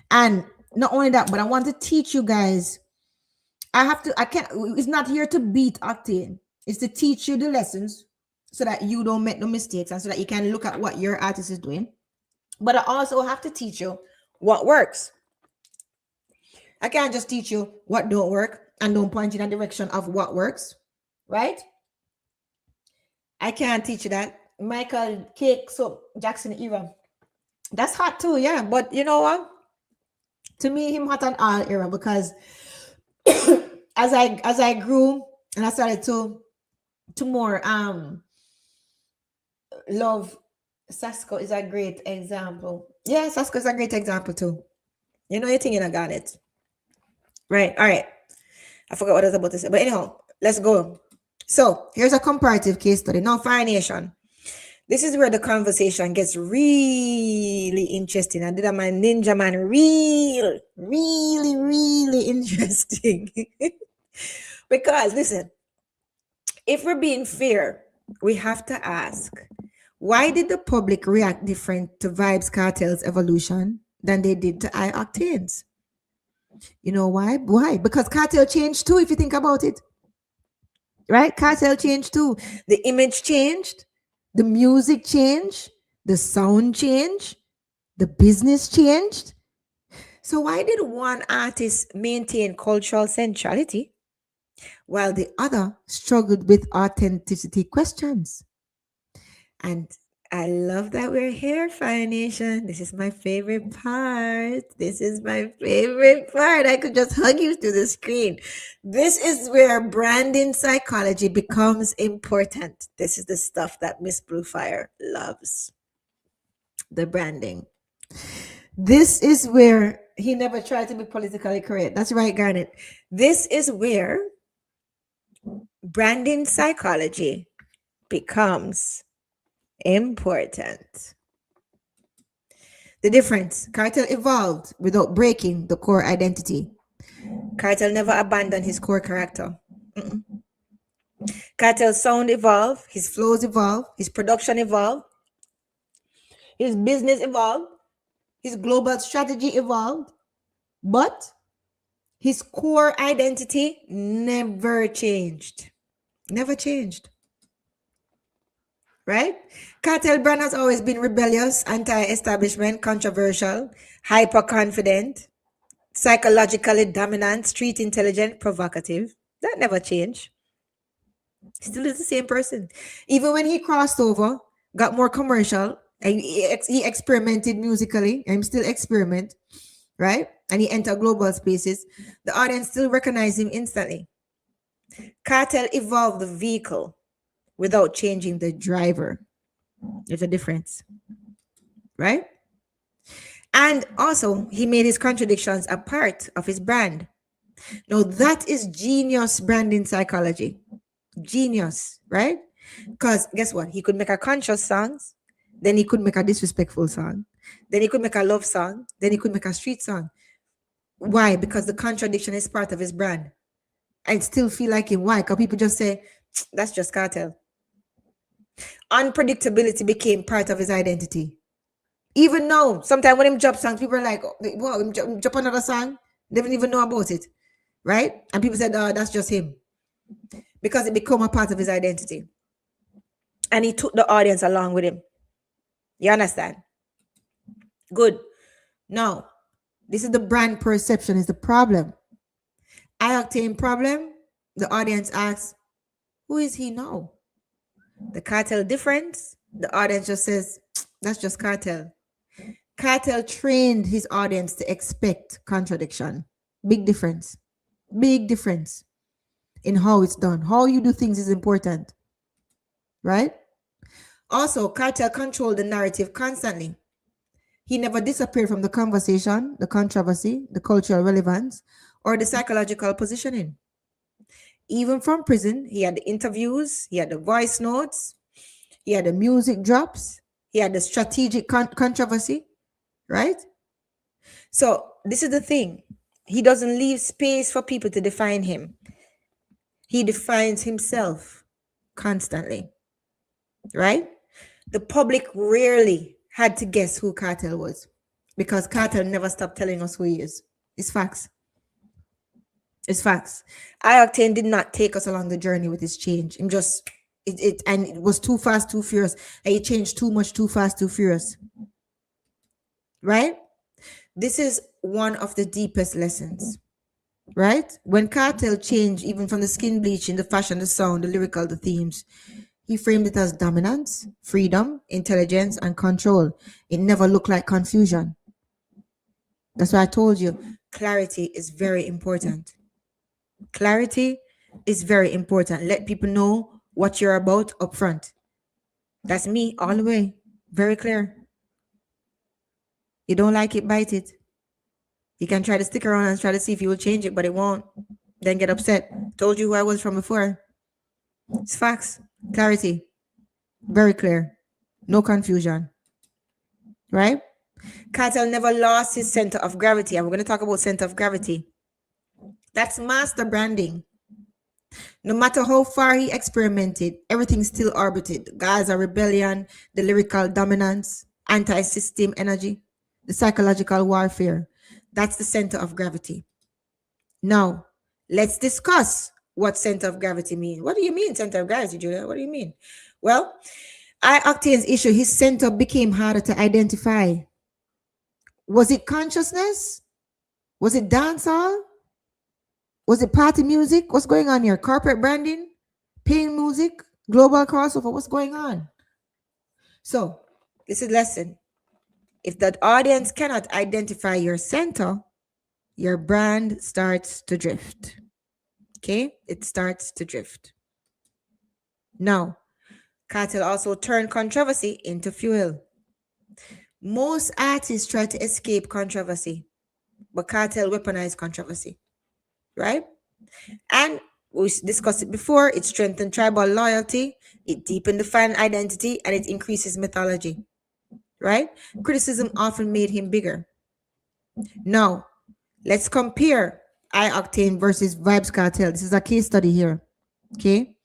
And not only that, but I want to teach you guys. It's not here to beat Octane. It's to teach you the lessons so that you don't make no mistakes and so that you can look at what your artist is doing. But I also have to teach you what works. I can't just teach you what don't work and don't point in a direction of what works, right? I can't teach you that. Michael Cake so Jackson era. That's hot too, yeah. But you know what? To me, him hot on all era because as I grew and I started to more love, Sasko is a great example. Yeah, Sasko is a great example too. You know, you're thinking I got it. Right. All right. I forgot what I was about to say. But anyhow, let's go. So here's a comparative case study. Now, Fire Nation. This is where the conversation gets really interesting. I did my ninja man really interesting. Because listen, if we're being fair, we have to ask, why did the public react different to Vibes Cartel's evolution than they did to I-Octane's? You know why? Why? Because cartel changed too, if you think about it. Right? Cartel changed too. The image changed, the music changed, the sound changed, the business changed. So why did one artist maintain cultural centrality while the other struggled with authenticity questions? And I love that we're here, Fire Nation. This is my favorite part. This is my favorite part. I could just hug you through the screen. This is where branding psychology becomes important. This is the stuff that Miss Bluefire loves. The branding. This is where he never tried to be politically correct. That's right, Garnet. This is where branding psychology becomes important. The difference: Cartel evolved without breaking the core identity. Cartel never abandoned his core character. Mm-mm. Cartel's sound evolved, his flows evolved, his production evolved, his business evolved, his global strategy evolved, but his core identity never changed. Never changed. Right? Cartel brand has always been rebellious, anti-establishment, controversial, hyper-confident, psychologically dominant, street intelligent, provocative. That never changed. Still is the same person. Even when he crossed over, got more commercial, and he experimented musically, and still experiment, right? And he entered global spaces, the audience still recognized him instantly. Cartel evolved the vehicle without changing the driver. There's a difference, right? And also, he made his contradictions a part of his brand. Now, that is genius branding psychology. Genius, right? Because guess what? He could make a conscious song, then he could make a disrespectful song, then he could make a love song, then he could make a street song. Why? Because the contradiction is part of his brand. And still feel like him. Why? Because people just say, that's just Cartel. Unpredictability became part of his identity. Even now, sometimes when him drop songs, people are like, oh, wow, him drop another song, they don't even know about it. Right? And people said, oh, that's just him. Because it became a part of his identity. And he took the audience along with him. You understand? Good. Now, this is the brand perception is the problem. I-Octane problem, the audience asks, who is he now? The Cartel difference, the audience just says, that's just Cartel. Cartel trained his audience to expect contradiction. Big difference. Big difference in how it's done. How you do things is important. Right? Also, Cartel controlled the narrative constantly. He never disappeared from the conversation, the controversy, the cultural relevance, or the psychological positioning. Even from prison, he had the interviews, he had the voice notes, he had the music drops, he had the strategic controversy, right? So this is the thing. He doesn't leave space for people to define him. He defines himself constantly, right? The public rarely had to guess who Cartel was because Cartel never stopped telling us who he is. It's facts. It's facts. I-Octane did not take us along the journey with his change. Him just it was too fast, too furious. And he changed too much, too fast, too furious. Right? This is one of the deepest lessons. Right? When Cartel changed, even from the skin bleaching, the fashion, the sound, the lyrical, the themes, he framed it as dominance, freedom, intelligence, and control. It never looked like confusion. That's why I told you, clarity is very important. Clarity is very important. Let people know what you're about up front. That's me all the way. Very clear. You don't like it, bite it. You can try to stick around and try to see if you will change it, but it won't. Then get upset. Told you who I was from before. It's facts. Clarity. Very clear. No confusion. Right? Cartel never lost his center of gravity. And we're going to talk about center of gravity. That's master branding. No matter how far he experimented, everything still orbited. Gaza rebellion, the lyrical dominance, anti-system energy, the psychological warfare. That's the center of gravity. Now, let's discuss what center of gravity means. What do you mean, center of gravity, Julia? What do you mean? Well, I-Octane's issue, his center became harder to identify. Was it consciousness? Was it dancehall? Was it party music? What's going on here? Corporate branding? Pain music? Global crossover? What's going on? So, this is lesson. If that audience cannot identify your center, your brand starts to drift. Okay? It starts to drift. Now, Cartel also turned controversy into fuel. Most artists try to escape controversy, but Cartel weaponized controversy, right? And we discussed it before, it strengthened tribal loyalty, it deepened the fan identity, and it increases mythology, right? Criticism often made him bigger. Now, let's compare I-Octane versus Vibes Cartel. This is a case study here, okay?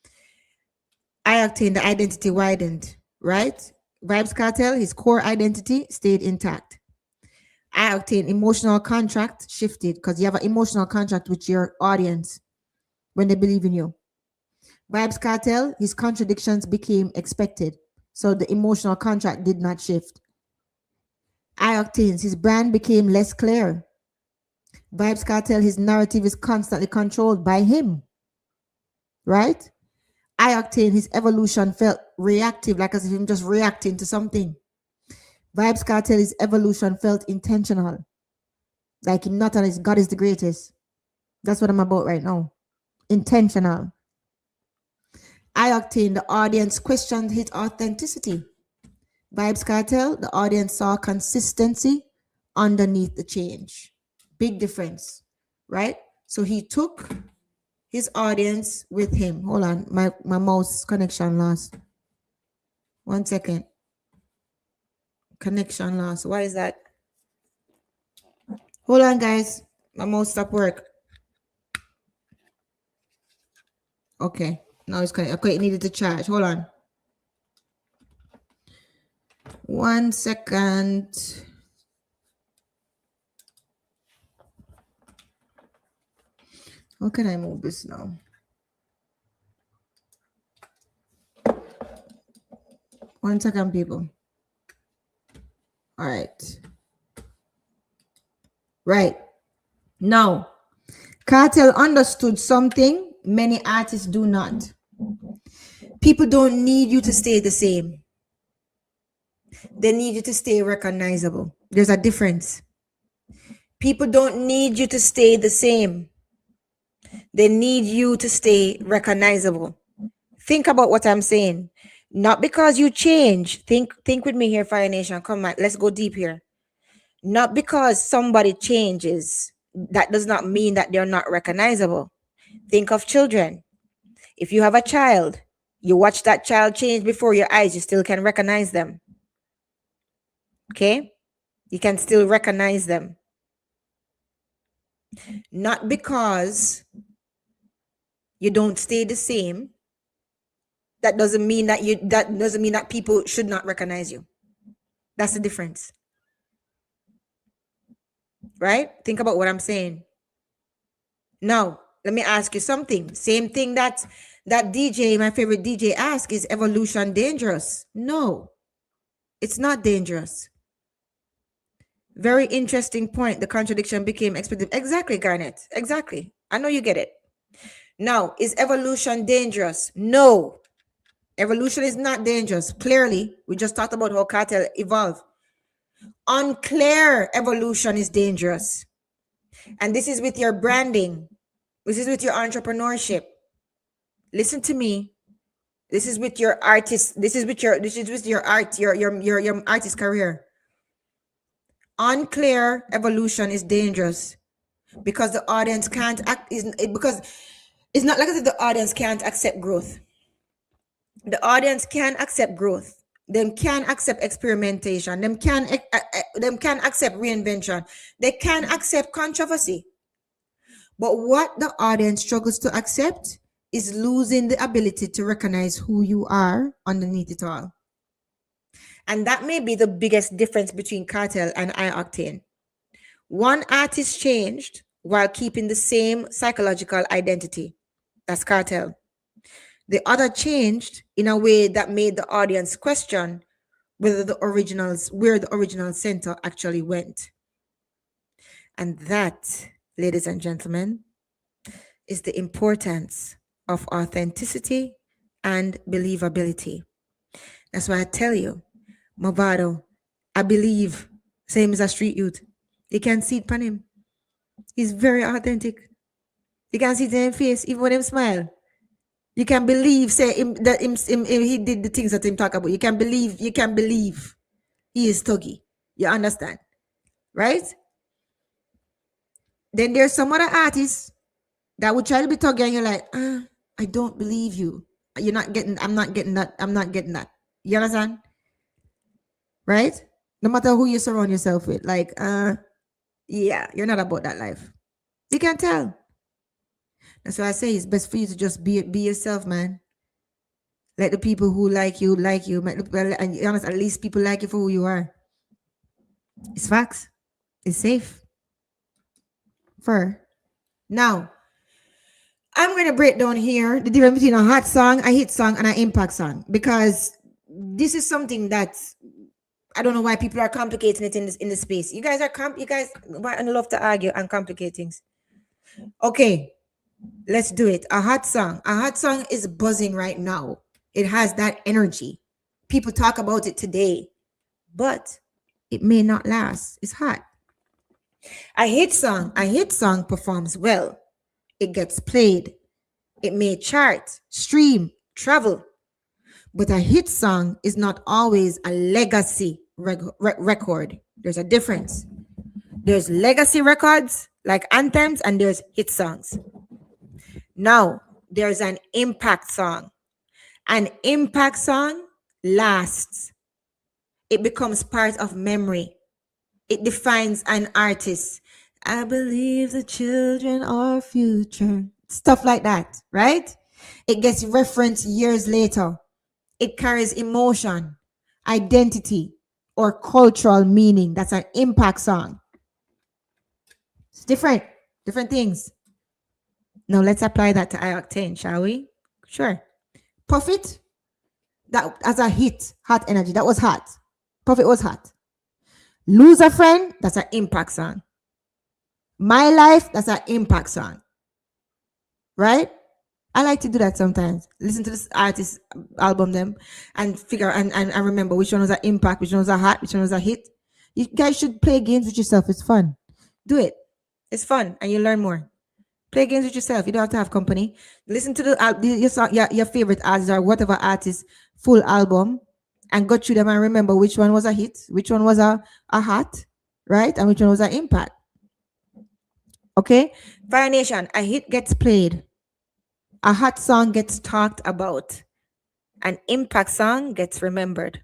I-Octane, the identity widened, right? Vibes Cartel, his core identity stayed intact. I-Octane, emotional contract shifted because you have an emotional contract with your audience when they believe in you. Vibes Cartel, his contradictions became expected. So the emotional contract did not shift. I-Octane's, his brand became less clear. Vibes Cartel, his narrative is constantly controlled by him. Right? I-Octane, his evolution felt reactive, like as if him just reacting to something. Vibes Cartel, his evolution felt intentional. Like him not on his God is the greatest. That's what I'm about right now. Intentional. I-Octane, the audience questioned his authenticity. Vibes Cartel, the audience saw consistency underneath the change. Big difference, right? So he took his audience with him. Hold on, my mouse connection lost. 1 second. Connection lost. Why is that? Hold on, guys. My mouse stopped work. Okay, now it's connected. Okay, it needed to charge. Hold on. 1 second. How can I move this now? One second, people. All right. Right. Now, Cartel understood something many artists do not. People don't need you to stay the same. They need you to stay recognizable. There's a difference. People don't need you to stay the same. They need you to stay recognizable. Think about what I'm saying. Not because you change. Think with me here, Fire Nation. Come on, let's go deep here. Not because somebody changes, that does not mean that they're not recognizable. Think of children. If you have a child, you watch that child change before your eyes, you still can recognize them. Okay? You can still recognize them. Not because you don't stay the same, that doesn't mean that people should not recognize you. That's the difference. Right? Think about what I'm saying. Now, let me ask you something. Same thing that DJ, my favorite DJ, asked, is evolution dangerous? No, it's not dangerous. Very interesting point. The contradiction became expected. Exactly, Garnet. Exactly. I know you get it. Now, is evolution dangerous? No. Evolution is not dangerous. Clearly, we just talked about how Cartel evolved. Unclear evolution is dangerous. And this is with your branding. This is with your entrepreneurship. Listen to me. This is with your artist. This is with your art, your artist career. Unclear evolution is dangerous because the audience can't act. Because it's not like the audience can't accept growth. The audience can accept growth. Them can accept experimentation. Them can accept reinvention. They can accept controversy. But what the audience struggles to accept is losing the ability to recognize who you are underneath it all. And that may be the biggest difference between Cartel and I-Octane. One artist changed, while keeping the same psychological identity. That's Cartel. The other changed in a way that made the audience question whether the originals, where the original center actually went. And that, ladies and gentlemen, is the importance of authenticity and believability. That's why I tell you, Movado, I believe, same as a street youth. You can see it upon him. He's very authentic. You can see it in his face, even when him smile. You can believe, say him, that he did the things that him talk about. You can believe he is thuggy. You understand? Right? Then there's some other artists that would try to be thuggy and you're like, I don't believe you. You're not getting, I'm not getting that. I'm not getting that. You understand? Right? No matter who you surround yourself with, like, yeah, you're not about that life. You can tell. That's why I say it's best for you to just be yourself, man. Let the people who like you like you. And honest, at least people like you for who you are. It's facts. It's safe. For now, I'm gonna break down here the difference between a hot song, a hit song, and an impact song because this is something that I don't know why people are complicating it in this space. You guys love to argue and complicate things. Okay, let's do it. A hot song. A hot song is buzzing right now. It has that energy. People talk about it today, but it may not last. It's hot. A hit song performs well. It gets played. It may chart, stream, travel. But a hit song is not always a legacy record. There's a difference. There's legacy records like anthems, and there's hit songs. Now, there's an impact song. An impact song lasts. It becomes part of memory. It defines an artist. I believe the children are future. Stuff like that, right? It gets referenced years later. It carries emotion, identity, or cultural meaning. That's an impact song. It's different things. Now let's apply that to I-Octane, shall we? Sure. Profit, that as a hit, hot energy. That was hot. Profit was hot. Lose a friend, that's an impact song. My life, that's an impact song. Right? I like to do that sometimes. Listen to this artist album them and figure and remember which one was an impact, which one was a hot, which one was a hit. You guys should play games with yourself. It's fun. Do it. It's fun and you learn more. Play games with yourself. You don't have to have company. Listen to your favorite artist or whatever artist full album and go through them and remember which one was a hit, which one was a hot, right? And which one was an impact. Okay? Fire Nation, a hit gets played. A hot song gets talked about. An impact song gets remembered.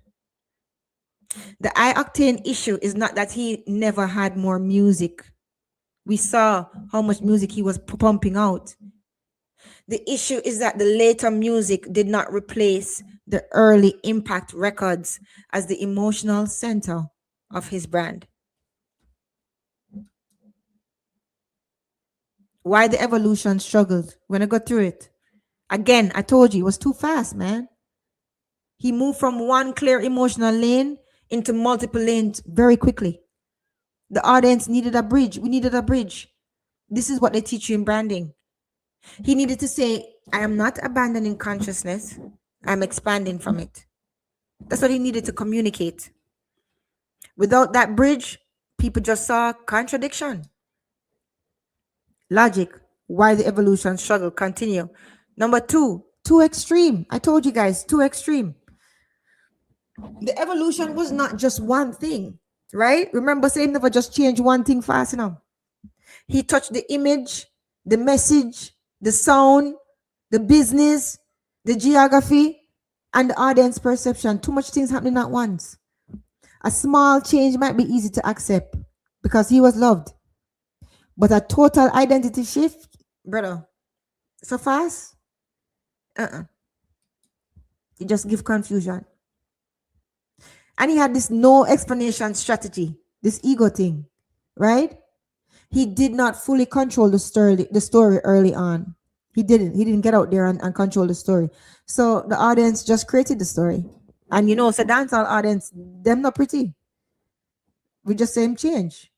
The I-Octane issue is not that he never had more music. We saw how much music he was pumping out. The issue is that the later music did not replace the early impact records as the emotional center of his brand. Why the evolution struggled when I got through it. Again, I told you it was too fast, man. He moved from one clear emotional lane into multiple lanes very quickly. The audience needed a bridge. We needed a bridge. This is what they teach you in branding. He needed to say, I am not abandoning consciousness. I'm expanding from it. That's what he needed to communicate. Without that bridge, people just saw contradiction. Logic, why the evolution struggle continue. Number two, too extreme. I told you guys, too extreme. The evolution was not just one thing, right? Remember, saying never just change one thing fast enough. He touched the image, the message, the sound, the business, the geography, and the audience perception. Too much things happening at once. A small change might be easy to accept because he was loved. But a total identity shift, brother, so fast? It just give confusion. And he had this no explanation strategy, this ego thing, right? He did not fully control the story early on. He didn't get out there and control the story. So the audience just created the story. And so dancehall audience, them not pretty. We just say him change.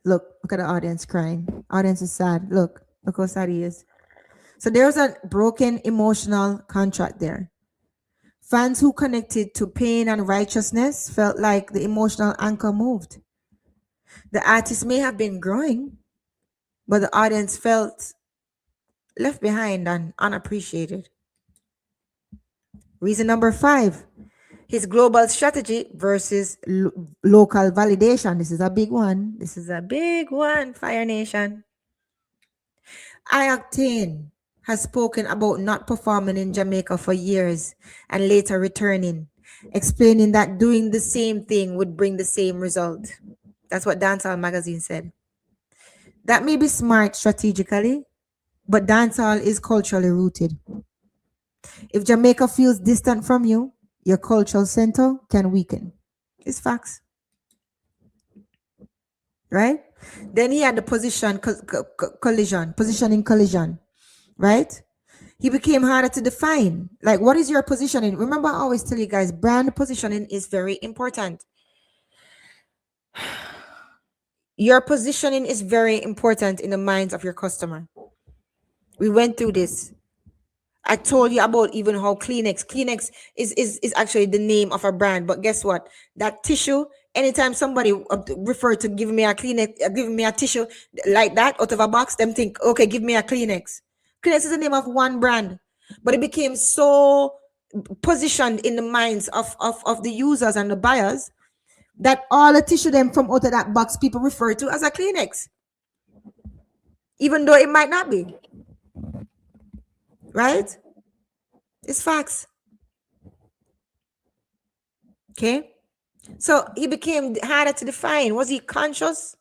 Look at the audience crying. Audience is sad. Look how sad he is. So there's a broken emotional contract there. Fans who connected to pain and righteousness felt like the emotional anchor moved. The artist may have been growing, but the audience felt left behind and unappreciated. Reason number 5, his global strategy versus local validation. This is a big one. This is a big one, Fire Nation. I-Octane has spoken about not performing in Jamaica for years and later returning, explaining that doing the same thing would bring the same result. That's what Dancehall magazine said. That may be smart strategically, but dancehall is culturally rooted. If Jamaica feels distant from you, your cultural center can weaken. It's facts. Right? Then he had the positioning collision, right? He became harder to define. Like, what is your positioning? Remember, I always tell you guys, brand positioning is very important. Your positioning is very important in the minds of your customer. We went through this. I told you about even how Kleenex is actually the name of a brand, but guess what? That tissue, anytime somebody refer to giving me a Kleenex, giving me a tissue like that out of a box, them think, okay, give me a Kleenex. Kleenex is the name of one brand, but it became so positioned in the minds of the users and the buyers that all the tissue them from out of that box people refer to as a Kleenex, even though it might not be. Right? It's facts. Okay? So he became harder to define. Was he conscious?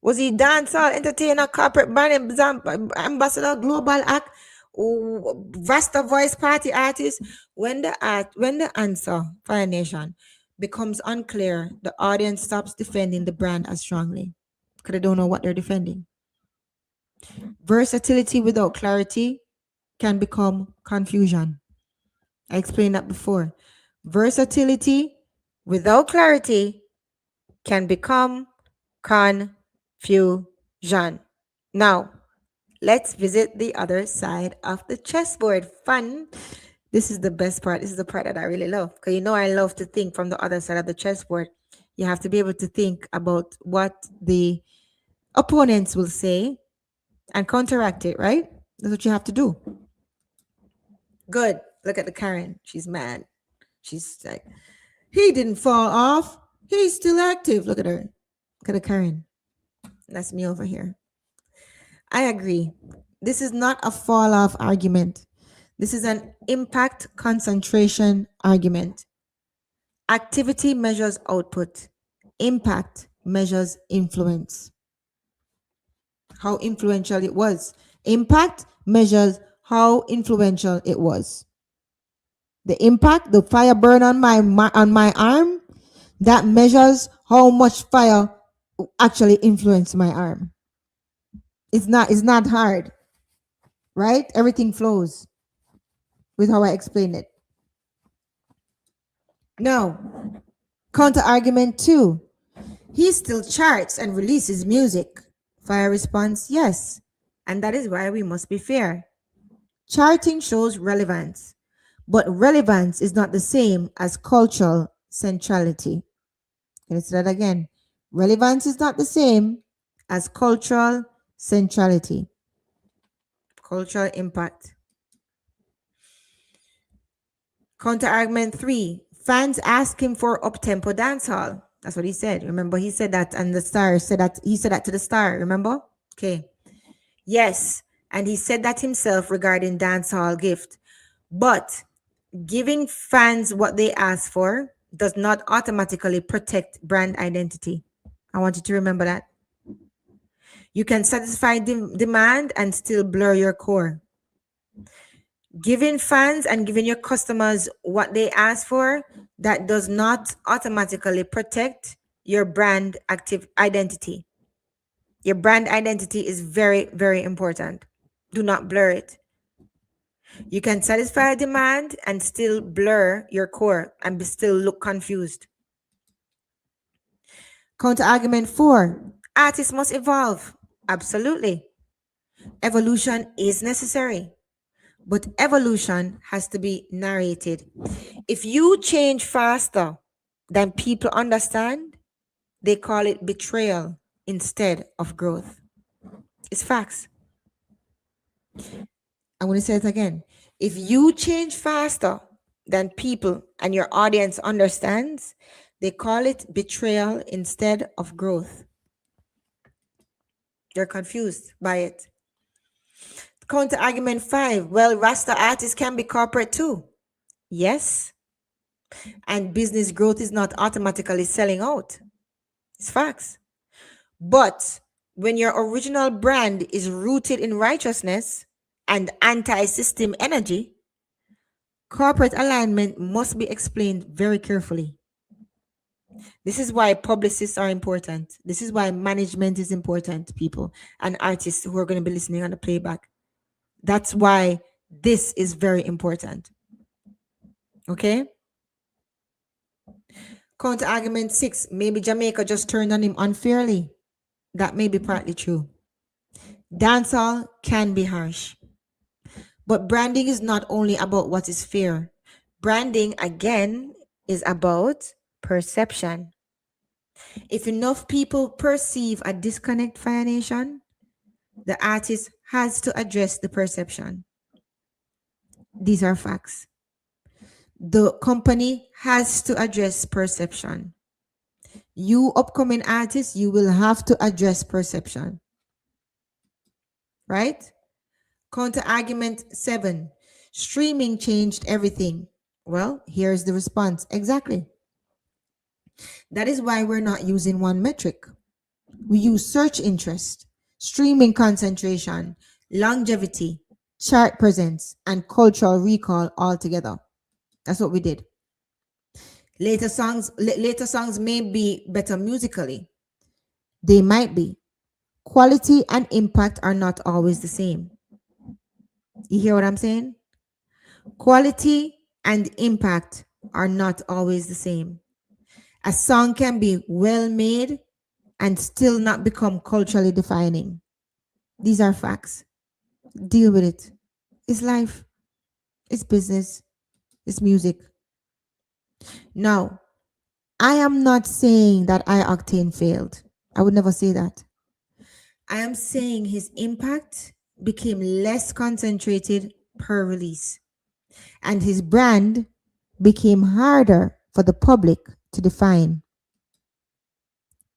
Was he dancer, entertainer, corporate brand ambassador, global act, Rasta voice party artist? When the answer, Fire Nation, becomes unclear, the audience stops defending the brand as strongly because they don't know what they're defending. Versatility without clarity can become confusion. I explained that before. Versatility without clarity can become confusion. Now, let's visit the other side of the chessboard. Fun. This is the best part. This is the part that I really love. Because I love to think from the other side of the chessboard. You have to be able to think about what the opponents will say and counteract it, right? That's what you have to do. Good. Look at the Karen. She's mad. She's like, he didn't fall off. He's still active. Look at her. Look at the Karen. That's me over here. I agree. This is not a fall off argument. This is an impact concentration argument. Activity measures output. Impact measures influence. How influential it was. Impact measures how influential it was. The impact, the fire burn on my arm, that measures how much fire actually influenced my arm. It's not hard, right? Everything flows with how I explain it. Now, counter argument 2. He still charts and releases music. Fire response, yes. And that is why we must be fair. Charting shows relevance, but relevance is not the same as cultural centrality. Can I say that again? Relevance is not the same as cultural centrality, cultural impact. Counter argument 3. Fans ask him for up-tempo dancehall. That's what he said. Remember, he said that, and the Star said that. He said that to the Star. Remember? Okay. Yes, and he said that himself regarding dancehall gift. But giving fans what they ask for does not automatically protect brand identity. I want you to remember that. You can satisfy demand and still blur your core. Giving fans and giving your customers what they ask for, that does not automatically protect your brand active identity. Your brand identity is very, very important. Do not blur it. You can satisfy a demand and still blur your core and still look confused. Counter argument 4, artists must evolve. Absolutely. Evolution is necessary, but evolution has to be narrated. If you change faster than people understand, they call it betrayal instead of growth. It's facts. I'm going to say it again. If you change faster than people and your audience understands, they call it betrayal instead of growth. They're confused by it. Counter argument 5. Well, Rasta artists can be corporate too. Yes. And business growth is not automatically selling out. It's facts. But when your original brand is rooted in righteousness and anti-system energy, corporate alignment must be explained very carefully. This is why publicists are important. This is why management is important, people and artists who are going to be listening on the playback. That's why this is very important. Okay? Counter argument 6. Maybe Jamaica just turned on him unfairly. That may be partly true. Dancehall can be harsh. But branding is not only about what is fair. Branding, again, is about perception. If enough people perceive a disconnect, Fire Nation, the artist has to address the perception. These are facts. The company has to address perception. You upcoming artists, you will have to address perception. Right? Counter argument 7. Streaming changed everything. Well, here's the response. Exactly. That is why we're not using one metric. We use search interest, streaming concentration, longevity, chart presence, and cultural recall all together. That's what we did. Later songs may be better musically. They might be. Quality and impact are not always the same. You hear what I'm saying? Quality and impact are not always the same. A song can be well made and still not become culturally defining. These are facts. Deal with it. It's life. It's business. It's music. Now, I am not saying that I-Octane failed. I would never say that. I am saying his impact became less concentrated per release, and his brand became harder for the public to define.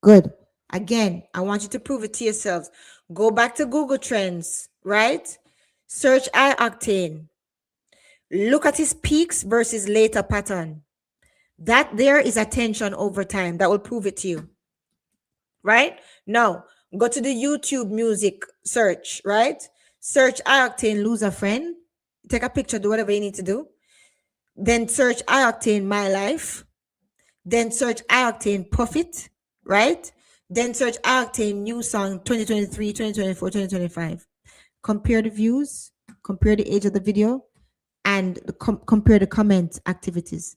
Good. Again, I want you to prove it to yourselves. Go back to Google Trends, right? Search I-Octane. Look at his peaks versus later pattern. That there is attention over time. That will prove it to you. Right? Now, go to the YouTube music search, right? Search I-Octane Lose a Friend. Take a picture, do whatever you need to do. Then search I-Octane My Life. Then search I-Octane Puff It, right? Then search I-Octane New Song 2023, 2024, 2025. Compare the views, compare the age of the video, and compare the comment activities.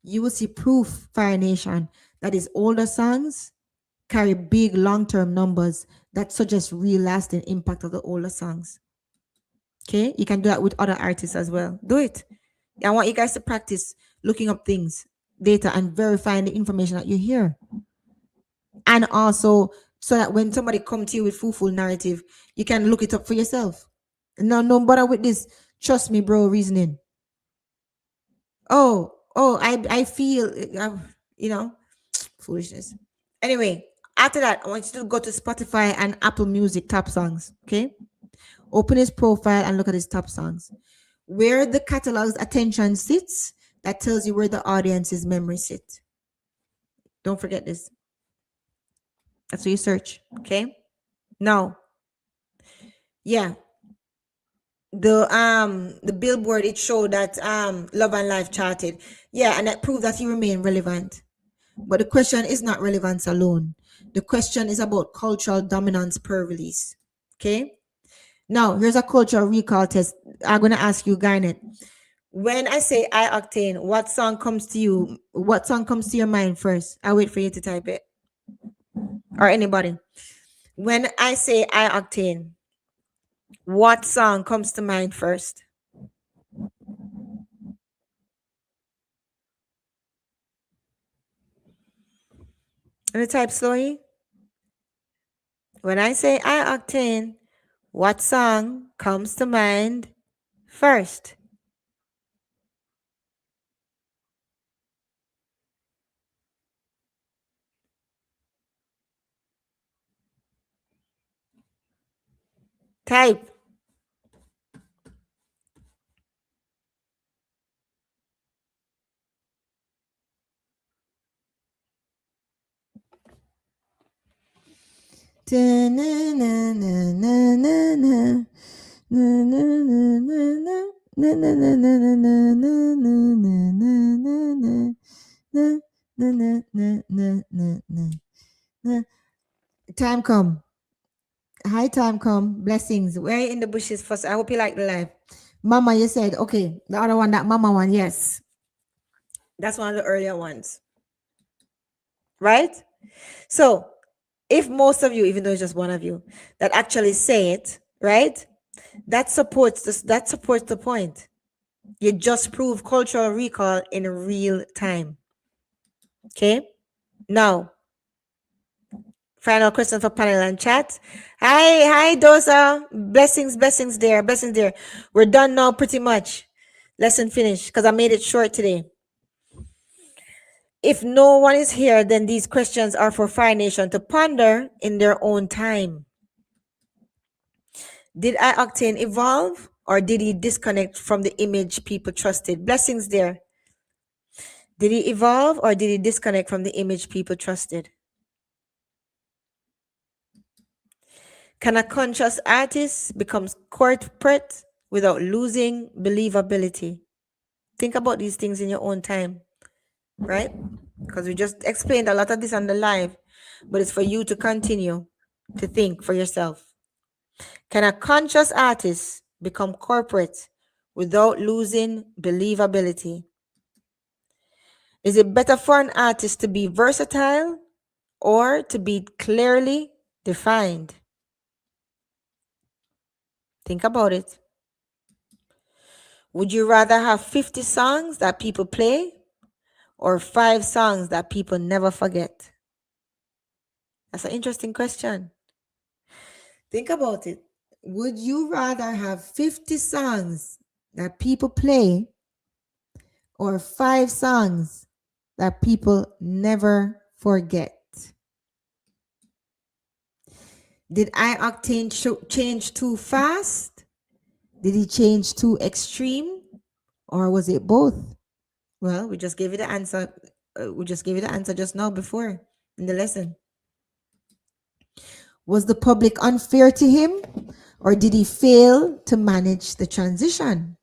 You will see proof, Fire Nation, that his older songs carry big long-term numbers that suggest real lasting impact of the older songs. Okay, you can do that with other artists as well. Do it. I want you guys to practice looking up things, data, and verifying the information that you hear. And also, so that when somebody come to you with full narrative, you can look it up for yourself. No bother with this. Trust me, bro. Reasoning. I feel, foolishness. Anyway, after that, I want you to go to Spotify and Apple Music top songs. Okay, open his profile and look at his top songs. Where the catalog's attention sits, that tells you where the audience's memory sits. Don't forget this. That's what you search. Okay. Now, yeah. The Billboard, it showed that Love and Life charted. Yeah, and that proved that he remained relevant. But the question is not relevance alone. The question is about cultural dominance per release. Okay. Now, here's a cultural recall test. I'm going to ask you, Garnet. When I say I-Octane, what song comes to you? What song comes to your mind first? I'll wait for you to type it. Or anybody. When I say I-Octane, what song comes to mind first? Let me type slowly. When I say I-Octane, what song comes to mind first? Type. Time come. Hi, time come. Blessings. We're in the bushes first. I hope you like the live. Mama, you said, okay. The other one, that Mama one, yes. That's one of the earlier ones. Right? So, if most of you, even though it's just one of you, that actually say it, right? That supports this, that supports the point. You just prove cultural recall in real time. Okay? Now, final question for panel and chat. Hi, Dosa. Blessings there. Blessings there. We're done now pretty much. Lesson finished because I made it short today. If no one is here, then these questions are for Fire Nation to ponder in their own time. Did I-Octane evolve or did he disconnect from the image people trusted? Blessings there. Did he evolve or did he disconnect from the image people trusted? Can a conscious artist become corporate without losing believability? Think about these things in your own time, right? Because we just explained a lot of this on the live, but it's for you to continue to think for yourself. Can a conscious artist become corporate without losing believability? Is it better for an artist to be versatile or to be clearly defined? Think about it. Would you rather have 50 songs that people play or 5 songs that people never forget? That's an interesting question. Think about it. Would you rather have 50 songs that people play or 5 songs that people never forget? Did I-Octane change too fast? Did he change too extreme? Or was it both? Well, we just gave you the answer. We just gave you the answer just now before in the lesson. Was the public unfair to him? Or did he fail to manage the transition?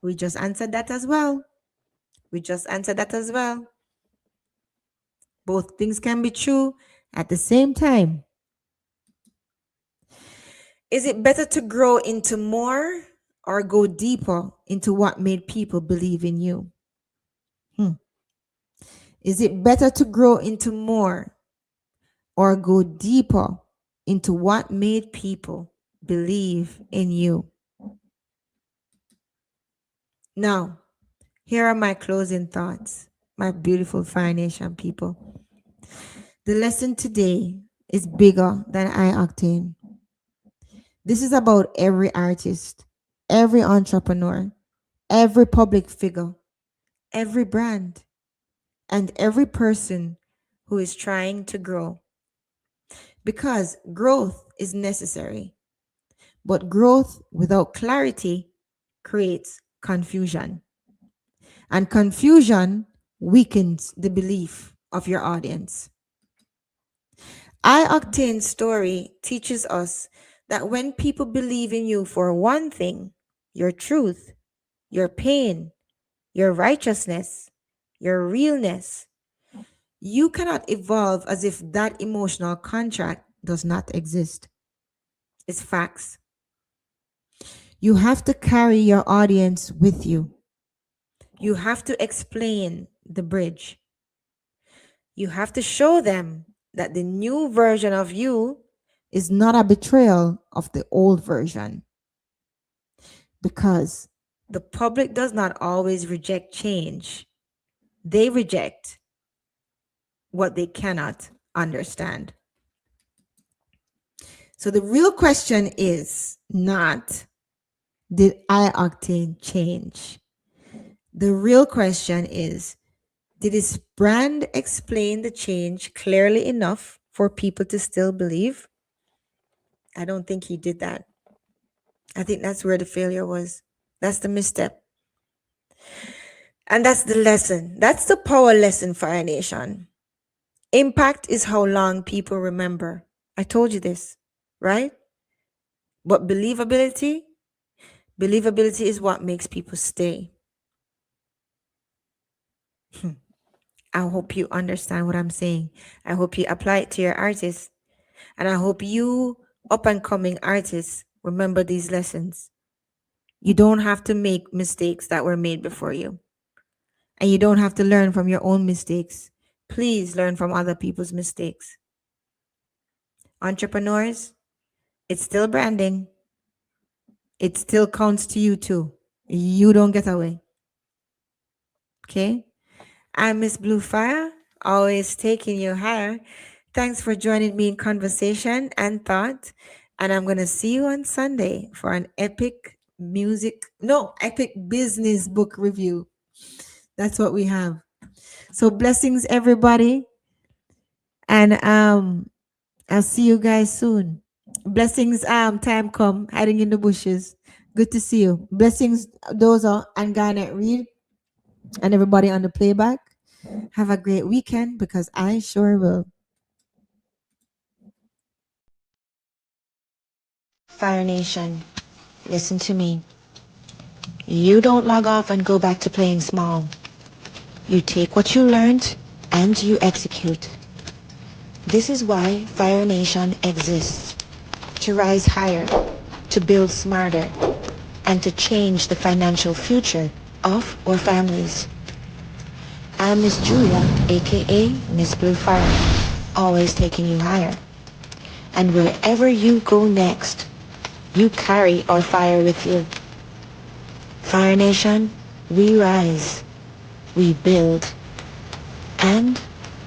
We just answered that as well. Both things can be true at the same time. Is it better to grow into more or go deeper into what made people believe in you? Is it better to grow into more or go deeper into what made people believe in you? Now, here are my closing thoughts, my beautiful Fire Nation people. The lesson today is bigger than I-Octane. This is about every artist, every entrepreneur, every public figure, every brand, and every person who is trying to grow. Because growth is necessary, but growth without clarity creates confusion. And confusion weakens the belief of your audience. I-Octane's story teaches us that when people believe in you for one thing, your truth, your pain, your righteousness, your realness, You cannot evolve as if that emotional contract does not exist. It's facts. You have to carry your audience with you. You have to explain the bridge. You have to show them that the new version of you is not a betrayal of the old version. Because the public does not always reject change, they reject what they cannot understand. So the real question is not, did I-Octane change? The real question is, did his brand explain the change clearly enough for people to still believe? I don't think he did that. I think that's where the failure was. That's the misstep. And that's the lesson. That's the power lesson for our nation. Impact is how long people remember. I told you this, right? But believability is what makes people stay. I hope you understand what I'm saying. I hope you apply it to your artists. And I hope you up and coming artists remember these lessons. You don't have to make mistakes that were made before you. And you don't have to learn from your own mistakes. Please learn from other people's mistakes. Entrepreneurs, it's still branding. It still counts to you too. You don't get away. Okay? I'm Miss Blue Fire, always taking you higher. Thanks for joining me in conversation and thought. And I'm going to see you on Sunday for an epic business book review. That's what we have. So blessings, everybody. And I'll see you guys soon. Blessings, time come, hiding in the bushes. Good to see you. Blessings, Doza and Garnet Reed, and everybody on the playback. Have a great weekend because I sure will. Fire Nation, listen to me. You don't log off and go back to playing small. You take what you learned and you execute. This is why Fire Nation exists. To rise higher, to build smarter, and to change the financial future of our families. I'm Miss Julia, A.K.A. Miss Blue Fire, always taking you higher. And wherever you go next, you carry our fire with you. Fire Nation, we rise, we build, and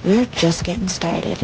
we're just getting started.